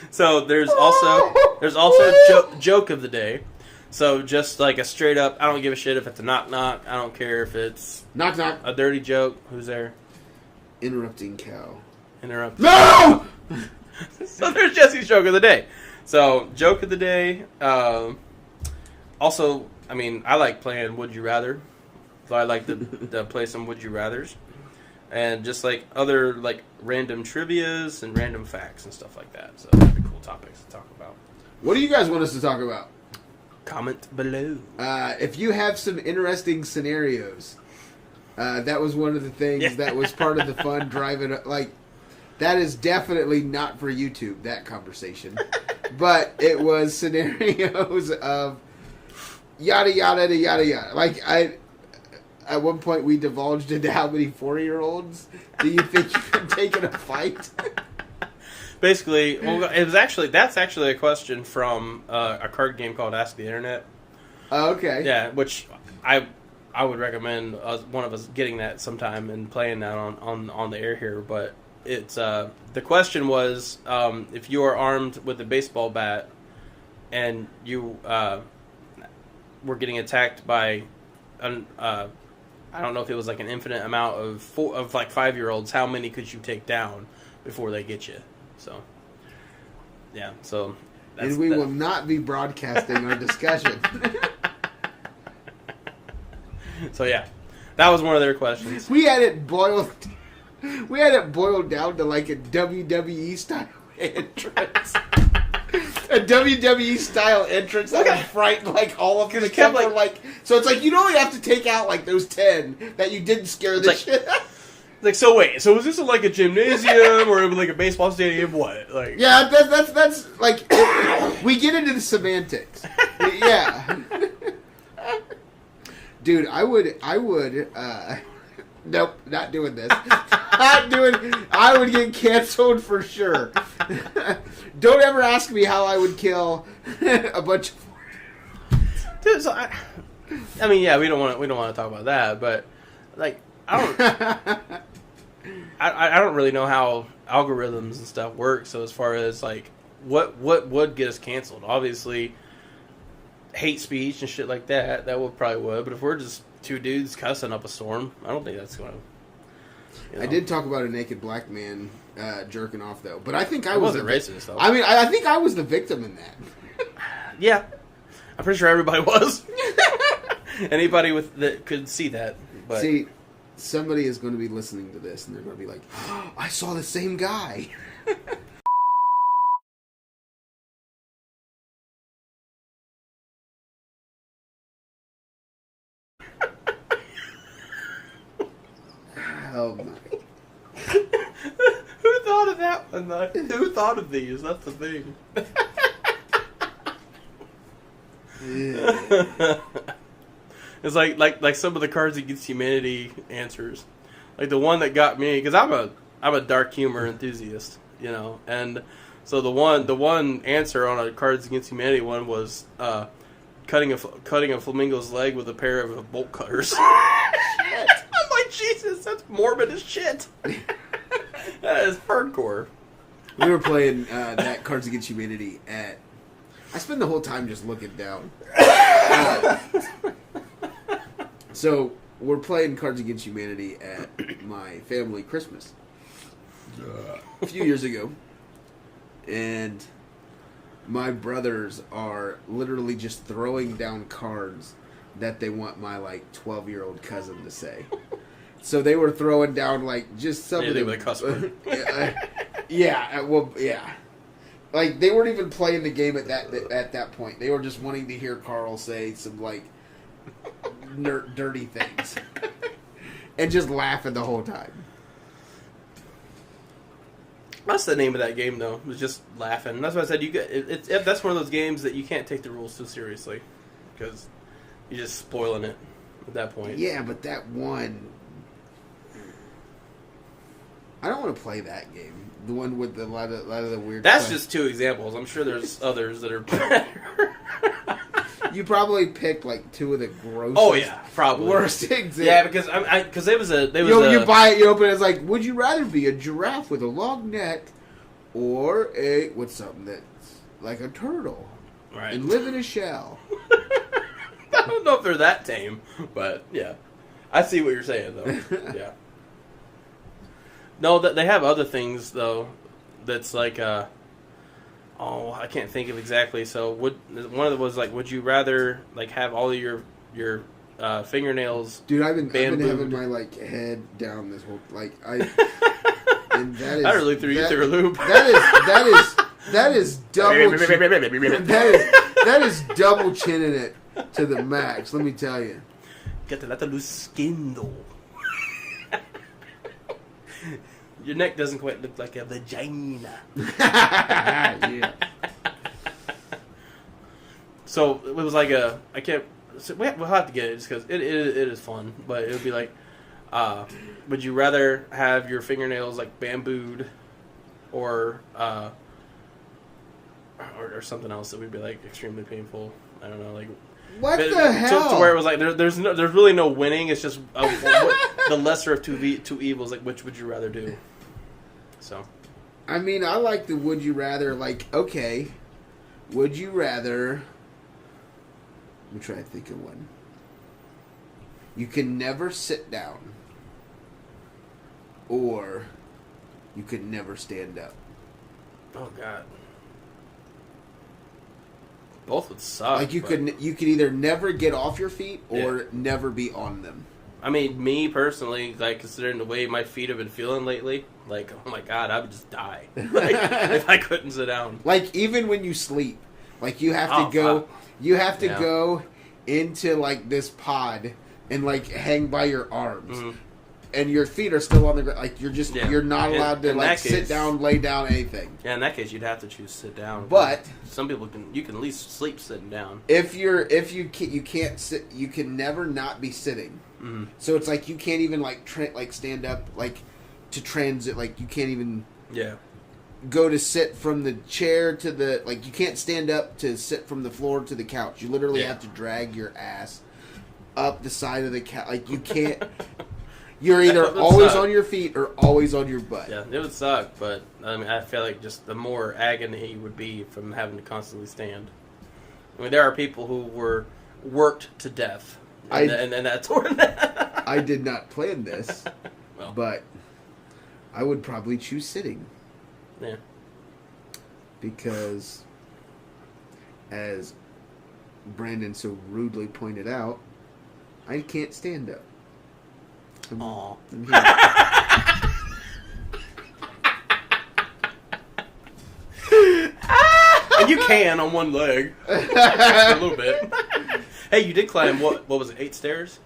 So there's also joke of the day. So just like a straight up, I don't give a shit if it's a knock knock. I don't care if it's Knock knock. a dirty joke. Who's there? Interrupting cow. Interrupt. No! So there's Jesse's joke of the day. So joke of the day. Also, I mean, I like playing Would You Rather. So I like to play some Would You Rathers. And just like other like random trivias and random facts and stuff like that. So that'd be cool topics to talk about. What do you guys want us to talk about? Comment below. If you have some interesting scenarios, that was one of the things that was part of the fun driving. Like, that is definitely not for YouTube, that conversation. But it was scenarios of yada yada to yada yada. Like, at one point we divulged into how many 4-year-olds do you think you can take in a fight? Basically, well, that's actually a question from a card game called Ask the Internet. Oh, okay. Yeah, which I would recommend one of us getting that sometime and playing that on the air here. But it's the question was if you are armed with a baseball bat and you were getting attacked by I don't know if it was like an infinite amount of like 5-year-olds, how many could you take down before they get you? So, yeah. So, and we will not be broadcasting our discussion. So yeah, That was one of their questions. We had it boiled down to like a WWE style entrance. A WWE style entrance that would frighten like all of them. It kept like so it's like you'd only have to take out like those 10 that you didn't scare the shit out. Like, so wait, so was this like a gymnasium or like a baseball stadium? What? Like, yeah, that's like we get into the semantics. Yeah, dude, I would. Nope, not doing this. I would get canceled for sure. Don't ever ask me how I would kill a bunch of. Dude, so I mean, yeah, we don't want to talk about that, but like, I don't really know how algorithms and stuff work. So as far as like what would get us canceled, obviously hate speech and shit like that probably would. But if we're just two dudes cussing up a storm, I don't think that's going to. I did talk about a naked black man jerking off though, but I think I wasn't racist though. I mean, I think I was the victim in that. Yeah, I'm pretty sure everybody was. Anybody that could see that. But. See, somebody is going to be listening to this, and they're going to be like, oh, I saw the same guy. Oh, my. Who thought of that one, though? Who thought of these? That's the thing. Yeah. It's like some of the Cards Against Humanity answers, like the one that got me, because I'm a dark humor enthusiast, you know, and so the one answer on a Cards Against Humanity one was cutting a flamingo's leg with a pair of bolt cutters. I'm like, Jesus, that's morbid as shit. That is hardcore. We were playing that Cards Against Humanity at. I spend the whole time just looking down. So we're playing Cards Against Humanity at my family Christmas a few years ago, and my brothers are literally just throwing down cards that they want my like 12-year-old cousin to say. So they were throwing down like just some of the cuss word. Yeah, well, yeah. Like they weren't even playing the game at that point. They were just wanting to hear Carl say some like dirty things, and just laughing the whole time. That's the name of that game, though. It was just laughing. That's why I said that's one of those games that you can't take the rules too seriously, because you're just spoiling it at that point. Yeah, but that one, I don't want to play that game. The one with a lot of the weird. That's stuff. just two examples. I'm sure there's others that are better. You probably picked like two of the grossest. Oh yeah, probably worst examples. Yeah, because you buy it, you open it, it's like, would you rather be a giraffe with a long neck, or something that's like a turtle, right, and live in a shell? I don't know if they're that tame, but yeah, I see what you're saying though. Yeah. No, they have other things though. That's like I can't think of exactly. So one of them was like, would you rather like have all of your fingernails? Dude, I've been having my like head down this whole and that is. I really threw you through a loop. That is double. that is double chinning it to the max. Let me tell you. Get the loose skin though. Your neck doesn't quite look like a vagina. Yeah. So it was like I can't. So we'll have to get it just because it is fun. But it would be like, would you rather have your fingernails like bambooed, or something else that would be like extremely painful? I don't know, like. What the hell? To where it was like there's really no winning. It's just the lesser of two evils. Like, which would you rather do? So, I mean, I like the would you rather. Like, okay, would you rather? Let me try to think of one. You can never sit down, or you could never stand up. Oh God. Both would suck. Like you could either never get off your feet or never be on them. I mean, me personally, like, considering the way my feet have been feeling lately, like, oh my god, I would just die. Like, if I couldn't sit down. Like, even when you sleep, like, you have to go into, like, this pod and, like, hang by your arms. Mm-hmm. And your feet are still on the ground. Like, you're not allowed to, like, sit down, lay down, anything. Yeah, in that case, you'd have to choose sit down. But some people you can at least sleep sitting down. If you can't sit, you can never not be sitting. Mm-hmm. So it's like you can't even, like, stand up, like, to transit. Like, you can't even go to sit from the chair to the, like, you can't stand up to sit from the floor to the couch. You literally have to drag your ass up the side of the couch. Like, you can't. You're either always on your feet or always on your butt. Yeah, it would suck, but I mean, I feel like just the more agony would be from having to constantly stand. I mean, there are people who were worked to death, and that's sort of I did not plan this, but I would probably choose sitting. Yeah. Because, as Brandon so rudely pointed out, I can't stand up. Aww. And you can on one leg. A little bit. Hey, you did climb, what was it, 8 stairs?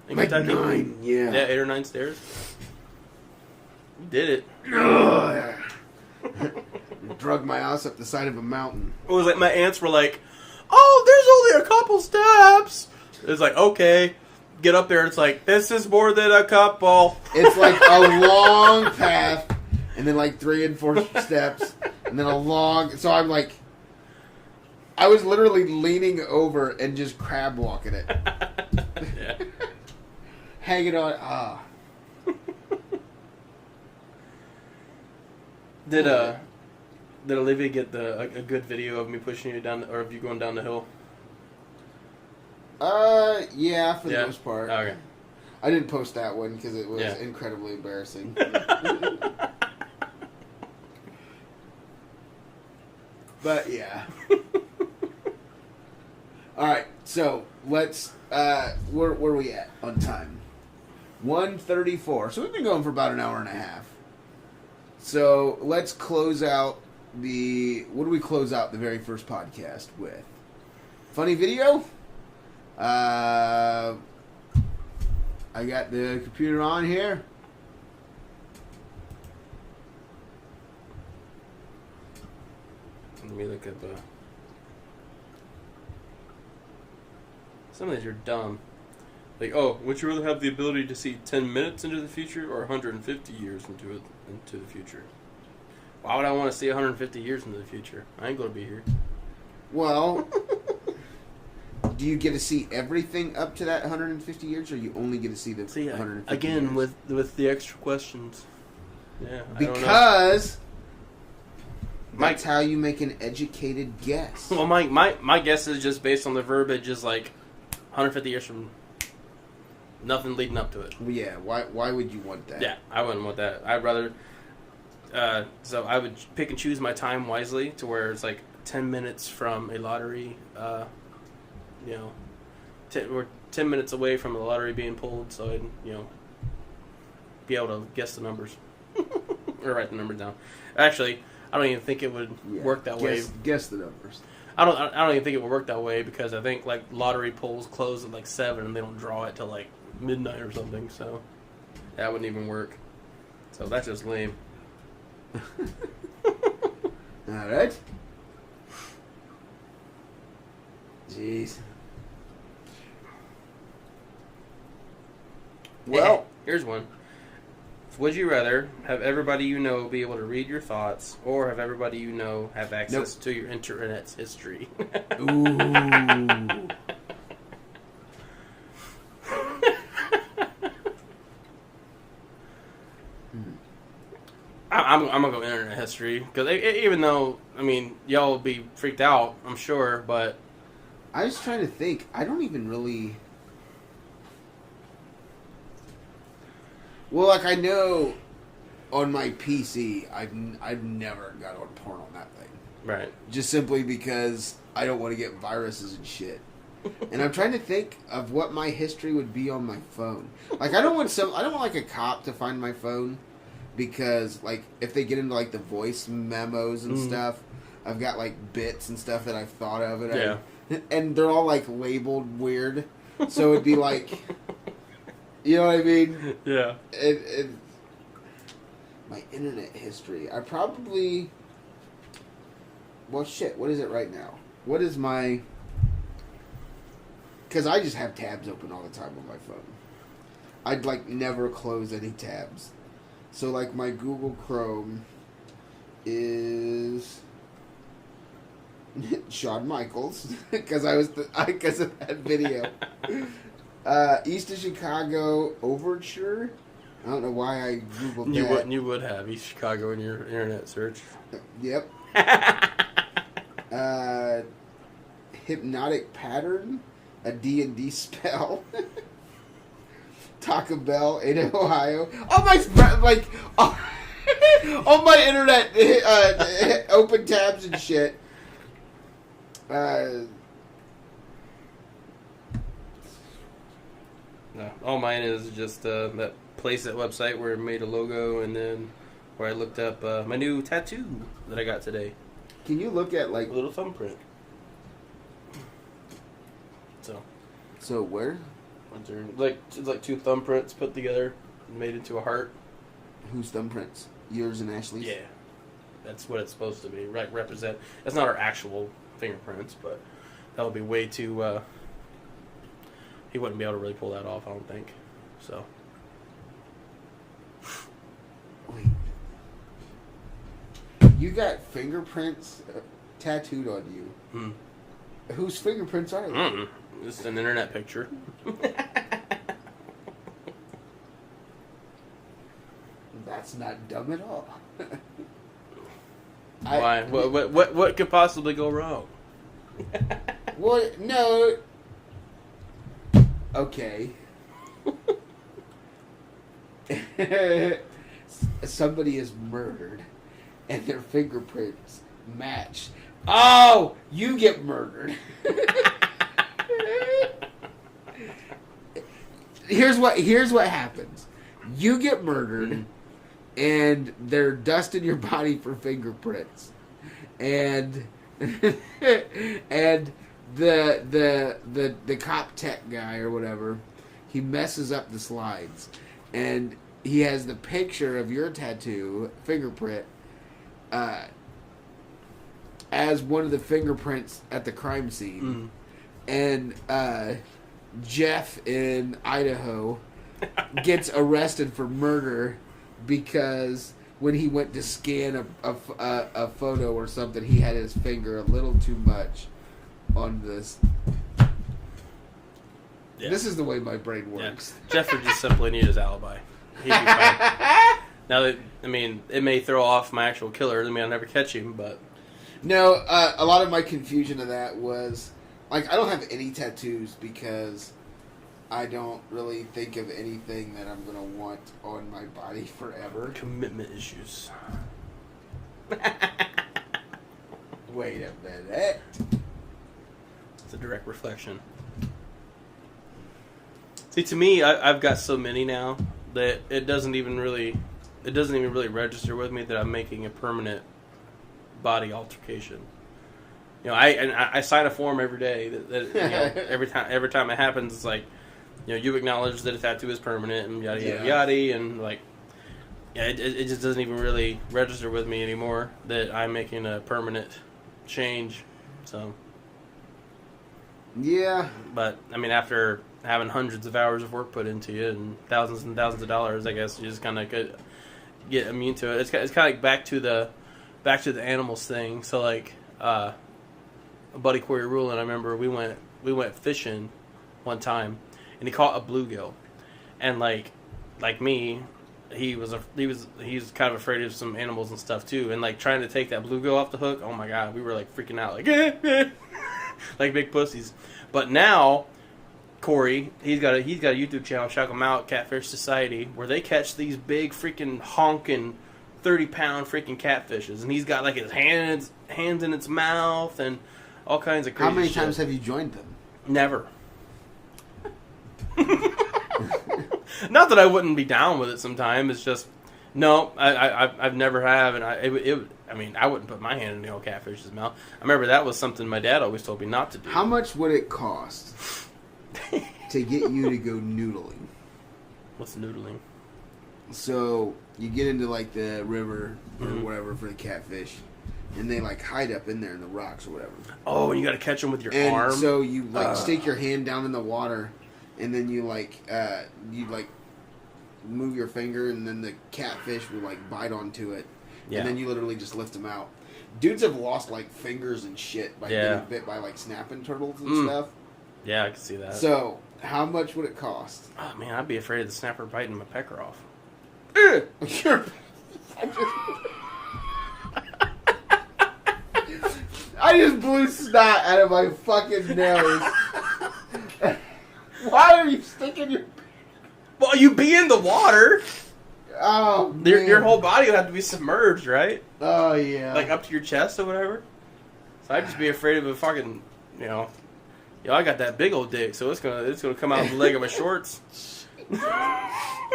Like 9, yeah. Yeah, 8 or 9 stairs. You did it. Drug my ass up the side of a mountain. It was like my aunts were like, oh, there's only a couple steps. It was like, okay. Get up there, it's like, this is more than a couple. It's like a long path, and then like 3 and 4 steps, and then a long. So I'm like, I was literally leaning over and just crab walking it, hanging on. Did Olivia get a good video of me pushing you down, or of you going down the hill? Yeah, for the most part. Okay. I didn't post that one because it was incredibly embarrassing. But, yeah. Alright, so, let's, where are we at on time? 1:34. So we've been going for about an hour and a half. So, let's close out what do we close out the very first podcast with? Funny video? I got the computer on here. Let me look up. Some of these are dumb. Like, would you rather have the ability to see 10 minutes into the future or 150 years into the future? Why would I want to see 150 years into the future? I ain't gonna be here. Well. Do you get to see everything up to that 150 years, or you only get to see the 150 again, years? with the extra questions. Yeah, because that's how you make an educated guess. Well, my guess is just based on the verbiage is like 150 years from nothing leading up to it. Well, yeah, why would you want that? Yeah, I wouldn't want that. I'd rather... so I would pick and choose my time wisely to where it's like 10 minutes from a lottery... we're 10 minutes away from the lottery being pulled, so I'd, be able to guess the numbers. Or write the numbers down. Actually, I don't even think it would work that way. Guess the numbers. I don't even think it would work that way because I think, like, lottery polls close at, like, 7 and they don't draw it till, like, midnight or something, so that wouldn't even work. So that's just lame. Alright. Jeez. Well, here's one. Would you rather have everybody you know be able to read your thoughts, or have everybody you know have access to your internet's history? Ooh. I'm gonna go internet history because even though y'all will be freaked out, I'm sure, but I was trying to think. I don't even really. Well, like I know on my PC, I've never got on porn on that thing. Right. Just simply because I don't want to get viruses and shit. And I'm trying to think of what my history would be on my phone. Like, I don't want like a cop to find my phone, because like if they get into like the voice memos and stuff, I've got like bits and stuff that I've thought of, and and they're all like labeled weird, so it'd be like, you know what I mean? Yeah. My internet history. I probably. Well, shit. What is it right now? What is my? Because I just have tabs open all the time on my phone. I'd like never close any tabs. So like my Google Chrome is Shawn Michaels because because of that video. East of Chicago Overture. I don't know why I googled that. You would have East Chicago in your internet search. Yep. Hypnotic Pattern, a D&D spell. Taco Bell in Ohio. All my internet open tabs and shit. No, all mine is just that that website where I made a logo, and then where I looked up my new tattoo that I got today. Can you look at like a little thumbprint? So where? It's like two thumbprints put together and made into a heart. Whose thumbprints? Yours and Ashley's? Yeah, that's what it's supposed to be. Right, represent. That's not our actual fingerprints, but that would be way too. He wouldn't be able to really pull that off, I don't think. So. Wait. You got fingerprints tattooed on you. Whose fingerprints are they? It's an internet picture. That's not dumb at all. Why? What could possibly go wrong? Well, no. Okay. Somebody is murdered, and their fingerprints match. Oh, you get murdered. Here's what happens. You get murdered, and they're dusting your body for fingerprints, and and the cop tech guy or whatever, he messes up the slides, and he has the picture of your tattoo fingerprint as one of the fingerprints at the crime scene, and Jeff in Idaho gets arrested for murder because when he went to scan a photo or something, he had his finger a little too much on this. Yeah. This is the way my brain works. Yeah. Jeff would just simply need his alibi. He'd be fine. Now, that, I mean, it may throw off my actual killer. I mean, I'll never catch him, but... No, a lot of my confusion of that was... Like, I don't have any tattoos because I don't really think of anything that I'm going to want on my body forever. Commitment issues. Wait a minute. It's a direct reflection. See, to me, I've got so many now that it doesn't even really register with me that I'm making a permanent body altercation. You know, I sign a form every day that you know, every time it happens, it's like, you know, you acknowledge that a tattoo is permanent and yada yada yada, and like, yeah, it just doesn't even really register with me anymore that I'm making a permanent change. So, yeah, but I mean, after having hundreds of hours of work put into you and thousands of dollars, I guess you just kind of could get immune to it. It's kind of like back to the animals thing. So like, a buddy Corey Rulin, I remember we went fishing one time, and he caught a bluegill, and like me, he's kind of afraid of some animals and stuff too, and like trying to take that bluegill off the hook. Oh my god, we were like freaking out, like like big pussies. But now, Corey, he's got a YouTube channel. Check him out, Catfish Society, where they catch these big freaking honking 30-pound freaking catfishes, and he's got like his hands in its mouth and all kinds of crazy How many shit. times have you joined them? Never. Not that I wouldn't be down with it sometime. It's just, no, I've never have. And I wouldn't put my hand in the old catfish's mouth. I remember that was something my dad always told me not to do. How much would it cost to get you to go noodling? What's noodling? So you get into like the river or whatever for the catfish, and they like hide up in there in the rocks or whatever. Oh, and you got to catch them with your and arm. So you like stick your hand down in the water, and then you move your finger, and then the catfish will like bite onto it, and then you literally just lift them out. Dudes have lost like fingers and shit by getting bit by like snapping turtles and stuff. Yeah, I can see that. So how much would it cost? Oh man, I'd be afraid of the snapper biting my pecker off. I just blew snot out of my fucking nose. Why are you sticking your... Well, you be in the water. Oh, man. Your whole body would have to be submerged, right? Oh, yeah. Like up to your chest or whatever. So I'd just be afraid of a fucking, I got that big old dick, so it's gonna come out of the leg of my shorts.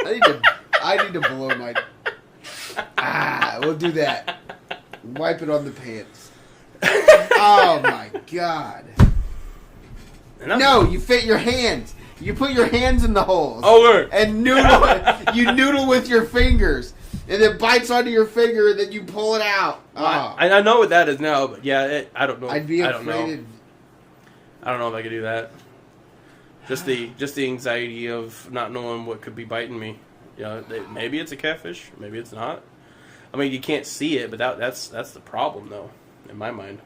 I need to blow my... we'll do that. Wipe it on the pants. Oh, my God. No, you fit your hands. You put your hands in the holes. Oh, look. And noodle. You noodle with your fingers. And it bites onto your finger, and then you pull it out. Well, I know what that is now, but yeah, I don't know. I'd be afraid I don't know if I could do that. Just the anxiety of not knowing what could be biting me. Maybe it's a catfish, maybe it's not. I mean, you can't see it, but that's the problem, though, in my mind.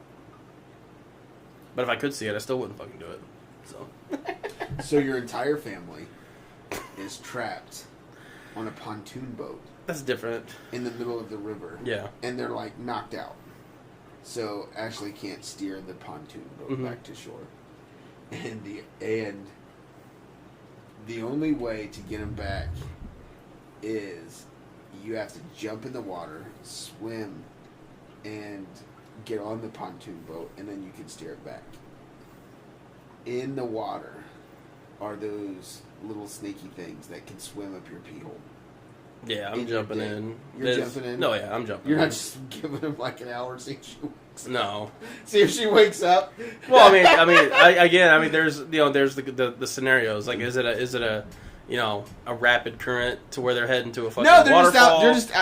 But if I could see it, I still wouldn't fucking do it. So. So your entire family is trapped on a pontoon boat. That's different. In the middle of the river. Yeah. And they're like knocked out. So Ashley can't steer the pontoon boat back to shore. And the only way to get them back is you have to jump in the water, swim, and get on the pontoon boat, and then you can steer it back. In the water are those little snaky things that can swim up your pee hole. Yeah, I'm jumping in. You're jumping in? No, yeah, I'm jumping in. You're not just giving him like an hour to see if she wakes up. No. See if she wakes up. Well, there's the scenarios. Like, is it a rapid current to where they're heading to a fucking waterfall? They're just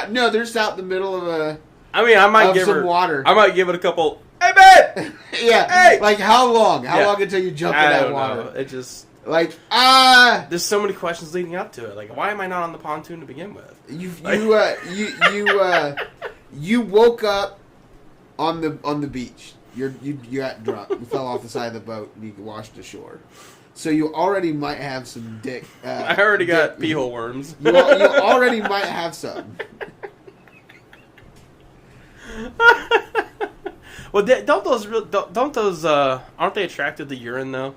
out in the middle of a... I mean, I might give some water. I might give it a couple. Hey, babe. Yeah. Hey. Like how long? How long until you jump in that water? Know. It just like There's so many questions leading up to it. Like, why am I not on the pontoon to begin with? You woke up on the beach. You got drunk. You fell off the side of the boat and you washed ashore. So you already might have some dick. I already got pee hole worms. You already might have some. Well, aren't they attracted to urine though?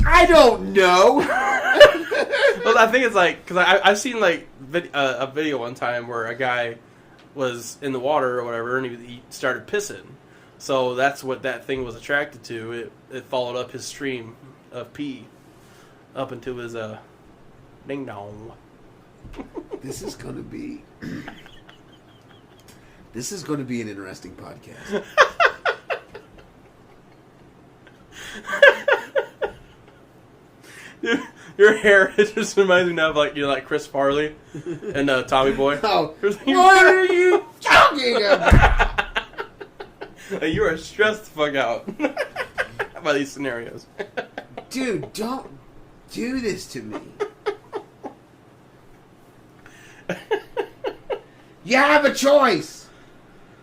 I don't know. Well, I think it's like, because I've seen like a video one time where a guy was in the water or whatever, and he started pissing. So that's what that thing was attracted to. It followed up his stream of pee up into his ding dong. This is gonna be an interesting podcast. Your hair, it just reminds me now of like Chris Farley and Tommy Boy. Oh, what are you talking about? You are stressed the fuck out by these scenarios. Dude, don't do this to me. You have a choice.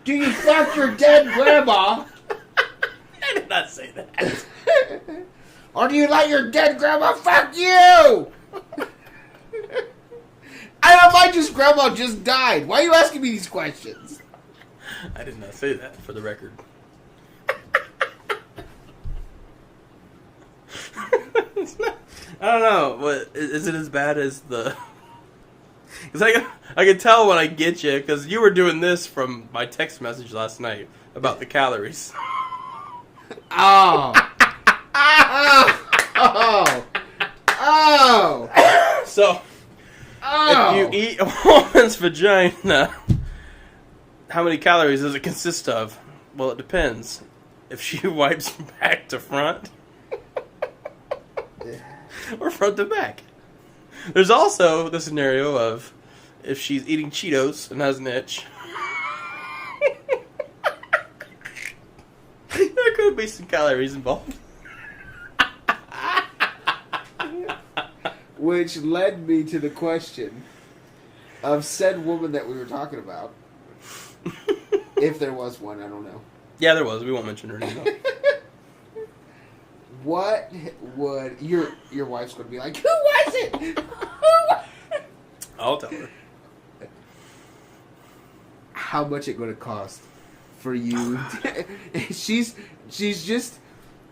Do you fuck your dead grandma? I did not say that. Or do you let your dead grandma fuck you? I don't mind just grandma just died. Why are you asking me these questions? I did not say that, for the record. I don't know. What is it as bad as the? Because I can tell when I get you, because you were doing this from my text message last night about the calories. Oh. a woman's vagina, how many calories does it consist of? Well, it depends. If she wipes back to front or front to back. There's also the scenario of if she's eating Cheetos and has an itch. There could be some calories involved. Which led me to the question of said woman that we were talking about. If there was one, I don't know. Yeah, there was. We won't mention her name. What would your wife's going to be like? Who was it? Who was it? I'll tell her. How much it going to cost for you? she's just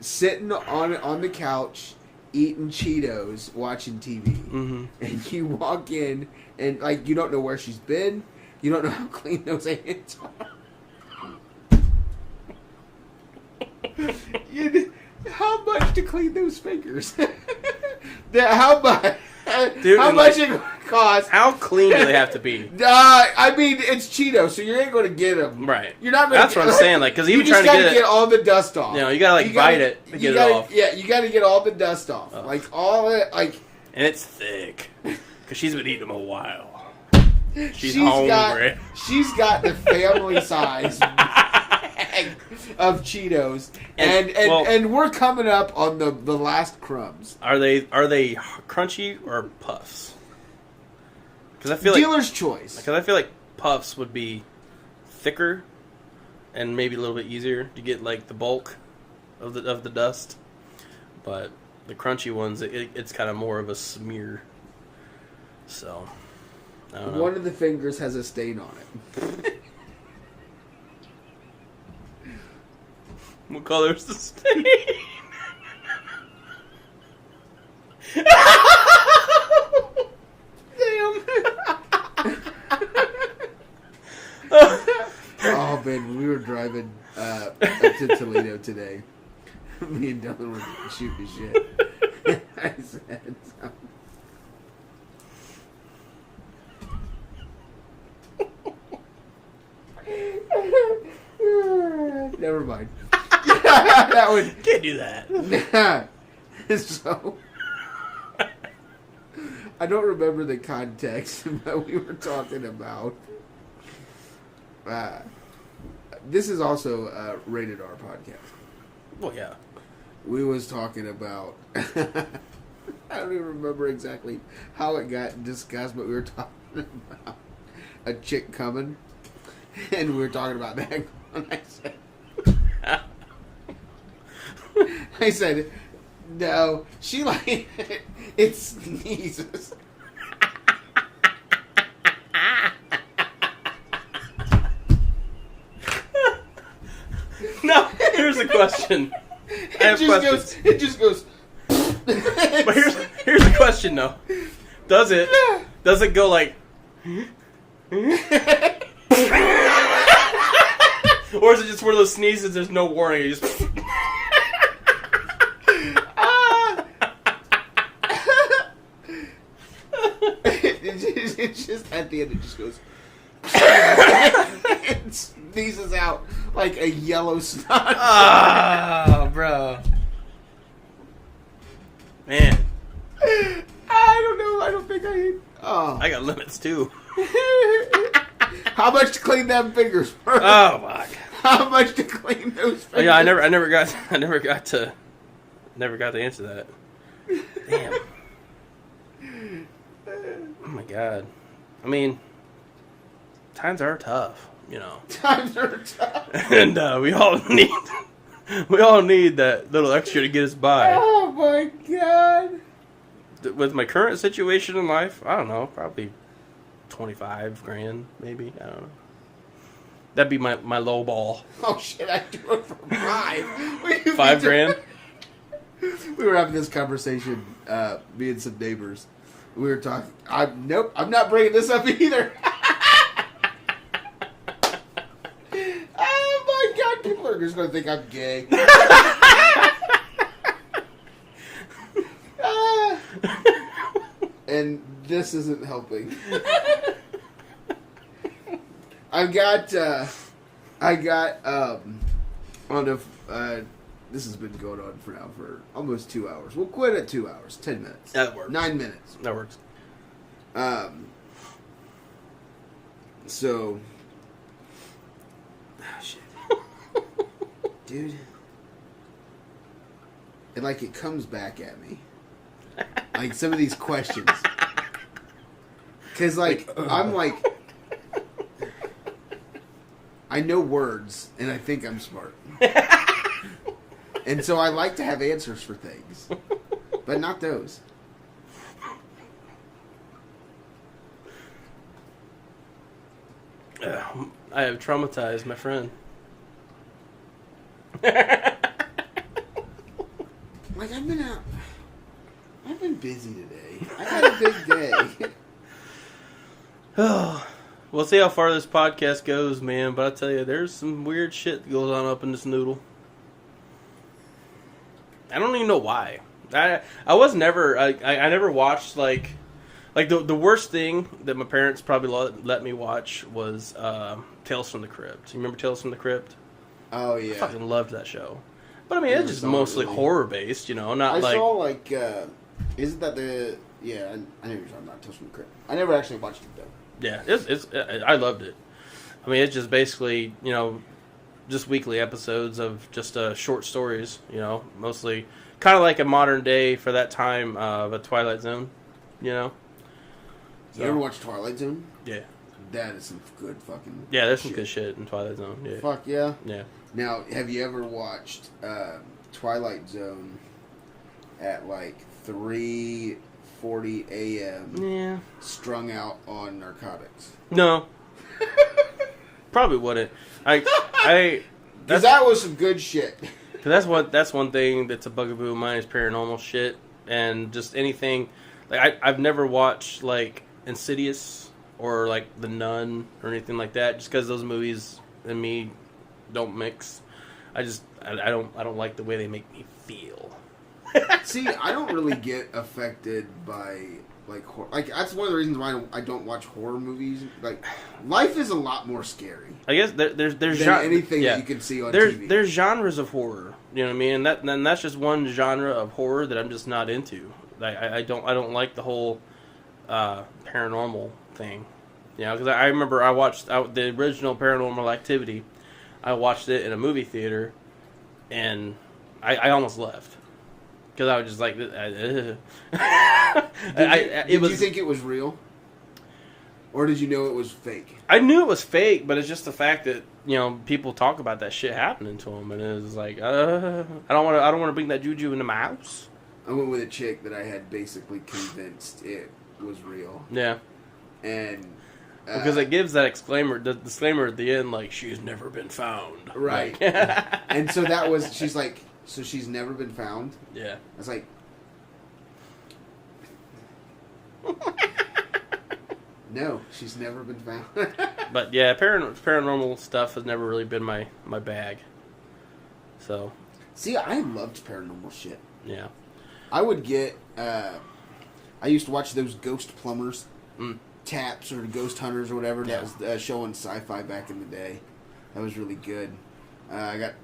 sitting on the couch eating Cheetos, watching TV, and you walk in and like you don't know where she's been. You don't know how clean those hands are. How much to clean those fingers? How much? Dude, how much it costs? How clean do they have to be? I mean, it's Cheetos, so you ain't going to get them. Right. You're not. Gonna That's what I'm saying. Like, because even you trying just to gotta get all the dust off. You know, you gotta bite it to get it off. Yeah, you gotta get all the dust off. Oh. Like all it, like. And it's thick because she's been eating them a while. She's hungry. She's got the family size bag of Cheetos, and we're coming up on the last crumbs. Are they crunchy or puffs? Because I feel dealer's choice. Because I feel like puffs would be thicker and maybe a little bit easier to get like the bulk of the dust, but the crunchy ones it's kind of more of a smear. So I don't know. One of the fingers has a stain on it. What color is the stain? Damn. Oh man, we were driving up to Toledo today. Me and Dylan were shooting shit. I said something. Never mind. That would Can't do that. So I don't remember the context that we were talking about. This is also a rated R podcast. Well, yeah. We was talking about I don't even remember exactly how it got discussed, but we were talking about a chick coming, and we were talking about that. And I said, no, she like it sneezes. No, here's the question. I have questions. It just goes. But here's the question though. Does it go like or is it just one of those sneezes there's no warning, you just it's just at the end it just goes. It sneezes out like a yellow snot. oh, bro. Man. I don't know. I don't think I got limits too. How much to clean them fingers? Bro? Oh my god. How much to clean those fingers? Oh, yeah, I never got to answer that. Damn. Oh my god. I mean, times are tough, you know. Times are tough. And we all need that little extra to get us by. Oh my god. With my current situation in life, I don't know, probably 25 grand, maybe. I don't know. That'd be my low ball. Oh shit, I do it for 5. 5 grand? We were having this conversation, me and some neighbors. We were talking. I'm not bringing this up either. Oh my god, people are just going to think I'm gay. And this isn't helping. I got on a this has been going on for almost 2 hours. We'll quit at 2 hours, 10 minutes. That works. 9 minutes. That works. So, shit, dude, and like it comes back at me, like some of these questions, because like I'm like. I know words, and I think I'm smart. And so I like to have answers for things. But not those. I have traumatized my friend. Like, I've been busy today. I had a big day. Oh, we'll see how far this podcast goes, man. But I tell you, there's some weird shit that goes on up in this noodle. I don't even know why. I was never. I never watched like the worst thing that my parents probably let me watch was Tales from the Crypt. You remember Tales from the Crypt? Oh yeah, I fucking loved that show. But I mean, it's just mostly horror based, you know. Not I like saw like isn't that the yeah? I know you're talking about Tales from the Crypt. I never actually watched it though. Yeah, I loved it. I mean, it's just basically, you know, just weekly episodes of just short stories, you know, mostly kind of like a modern day for that time of a Twilight Zone, you know. So, you ever watch Twilight Zone? Yeah. That is some good fucking there's some good shit in Twilight Zone. Yeah. Fuck yeah. Yeah. Now, have you ever watched Twilight Zone at like 3:40 a.m. Yeah. strung out on narcotics? No. Probably wouldn't. Because that was some good shit. That's one thing that's a bugaboo of mine is paranormal shit and just anything. Like I've never watched like Insidious or like The Nun or anything like that, just because those movies and me don't mix. I don't like the way they make me feel. See, I don't really get affected by like horror. Like that's one of the reasons why I don't watch horror movies. Like life is a lot more scary. I guess there's anything that you can see on TV. There's genres of horror, you know what I mean? And that's just one genre of horror that I'm just not into. Like I don't like the whole paranormal thing, you know. Because I remember I watched the original Paranormal Activity. I watched it in a movie theater, and I almost left because I was just like, Did you think it was real, or did you know it was fake? I knew it was fake, but it's just the fact that, you know, people talk about that shit happening to them, and it's like, I don't want to bring that juju into my house. I went with a chick that I had basically convinced it was real. Yeah, and because it gives that disclaimer at the end, like, she's never been found. Right. Like, and so that was, she's like, so she's never been found? Yeah. I was like, no, she's never been found. But yeah, paranormal stuff has never really been my bag. So. See, I loved paranormal shit. Yeah. I would get, I used to watch those Ghost Plumbers, Taps, or Ghost Hunters, or whatever. Yeah. That was a show on Sci-Fi back in the day. That was really good. I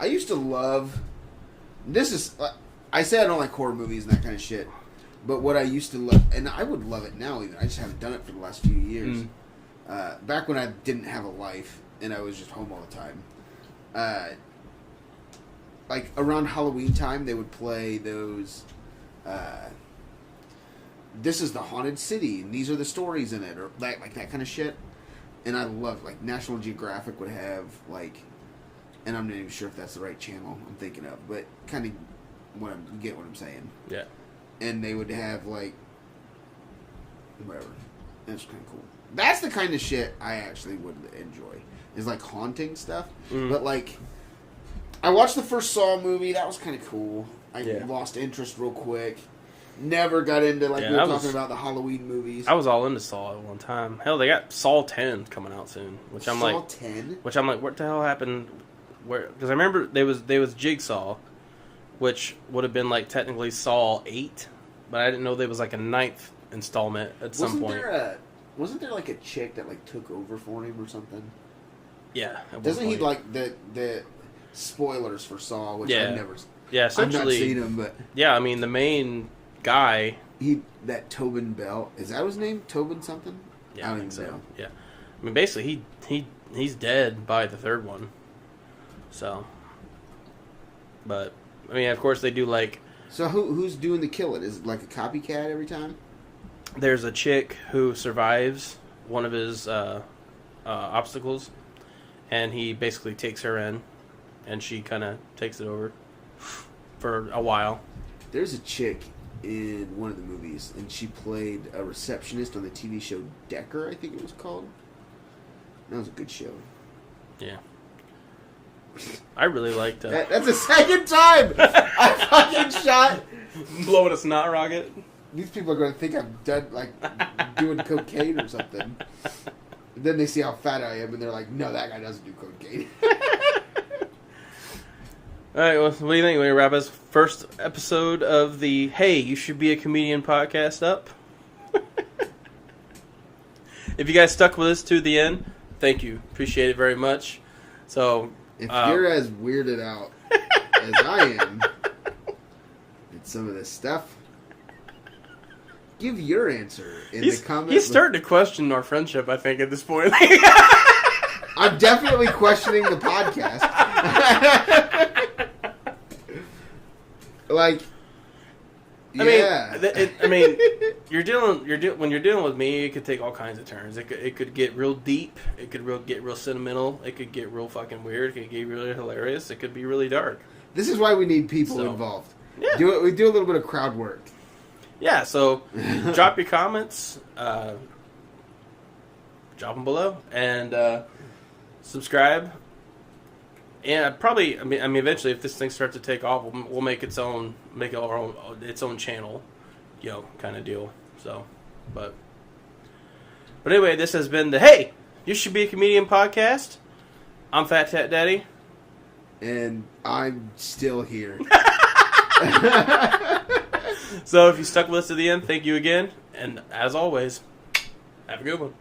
used to love, I say I don't like horror movies and that kind of shit, but what I used to love, and I would love it now even, I just haven't done it for the last few years. Back when I didn't have a life, and I was just home all the time, like around Halloween time, they would play those, this is the haunted city, and these are the stories in it, or like that kind of shit. And I loved, like, National Geographic would have, like, and I'm not even sure if that's the right channel I'm thinking of, but kind of you get what I'm saying. Yeah. And they would have, like, whatever. That's kind of cool. That's the kind of shit I actually would enjoy, is, like, haunting stuff. But, like, I watched the first Saw movie. That was kind of cool. I lost interest real quick. Never got into, like, we were talking about the Halloween movies. I was all into Saw at one time. Hell, they got Saw 10 coming out soon, which I'm like, Saw 10? Which I'm like, what the hell happened? Where? Because I remember there was Jigsaw, which would have been like technically Saw 8, but I didn't know there was like a 9th installment at some point. Wasn't there like a chick that like took over for him or something? Yeah. Doesn't he like the spoilers for Saw, which I've never. Yeah, essentially. I've not seen him, but yeah, I mean the main guy. That Tobin Bell, is that his name? Tobin something? Yeah, I don't even know. Yeah, I mean basically he's dead by the third one. So, but I mean, of course they do like. So who's doing the killing? Is it like a copycat every time? There's a chick who survives one of his obstacles, and he basically takes her in, and she kind of takes it over for a while. There's a chick in one of the movies, and she played a receptionist on the TV show Decker, I think it was called. That was a good show. Yeah. I really liked that. That's the second time I fucking shot. Blowing a snot rocket. These people are going to think I'm done, like, doing cocaine or something. And then they see how fat I am, and they're like, no, that guy doesn't do cocaine. All right, well, what do you think? We wrap this first episode of the Hey, You Should Be a Comedian podcast up? If you guys stuck with us to the end, thank you. Appreciate it very much. So, if you're as weirded out as I am at some of this stuff, give your answer in the comments. He's starting to question our friendship, I think, at this point. I'm definitely questioning the podcast. Like, yeah. I mean, when you're dealing with me, it could take all kinds of turns. It could get real deep. It could get real sentimental. It could get real fucking weird. It could get really hilarious. It could be really dark. This is why we need people involved. Yeah. We do a little bit of crowd work. Yeah, so drop your comments, drop them below, and subscribe. And probably, I mean, eventually, if this thing starts to take off, we'll make its own channel, kind of deal. So, but anyway, this has been the Hey, You Should Be a Comedian podcast. I'm FatTattDaddy, and I'm still here. So if you stuck with us to the end, thank you again. And as always, have a good one.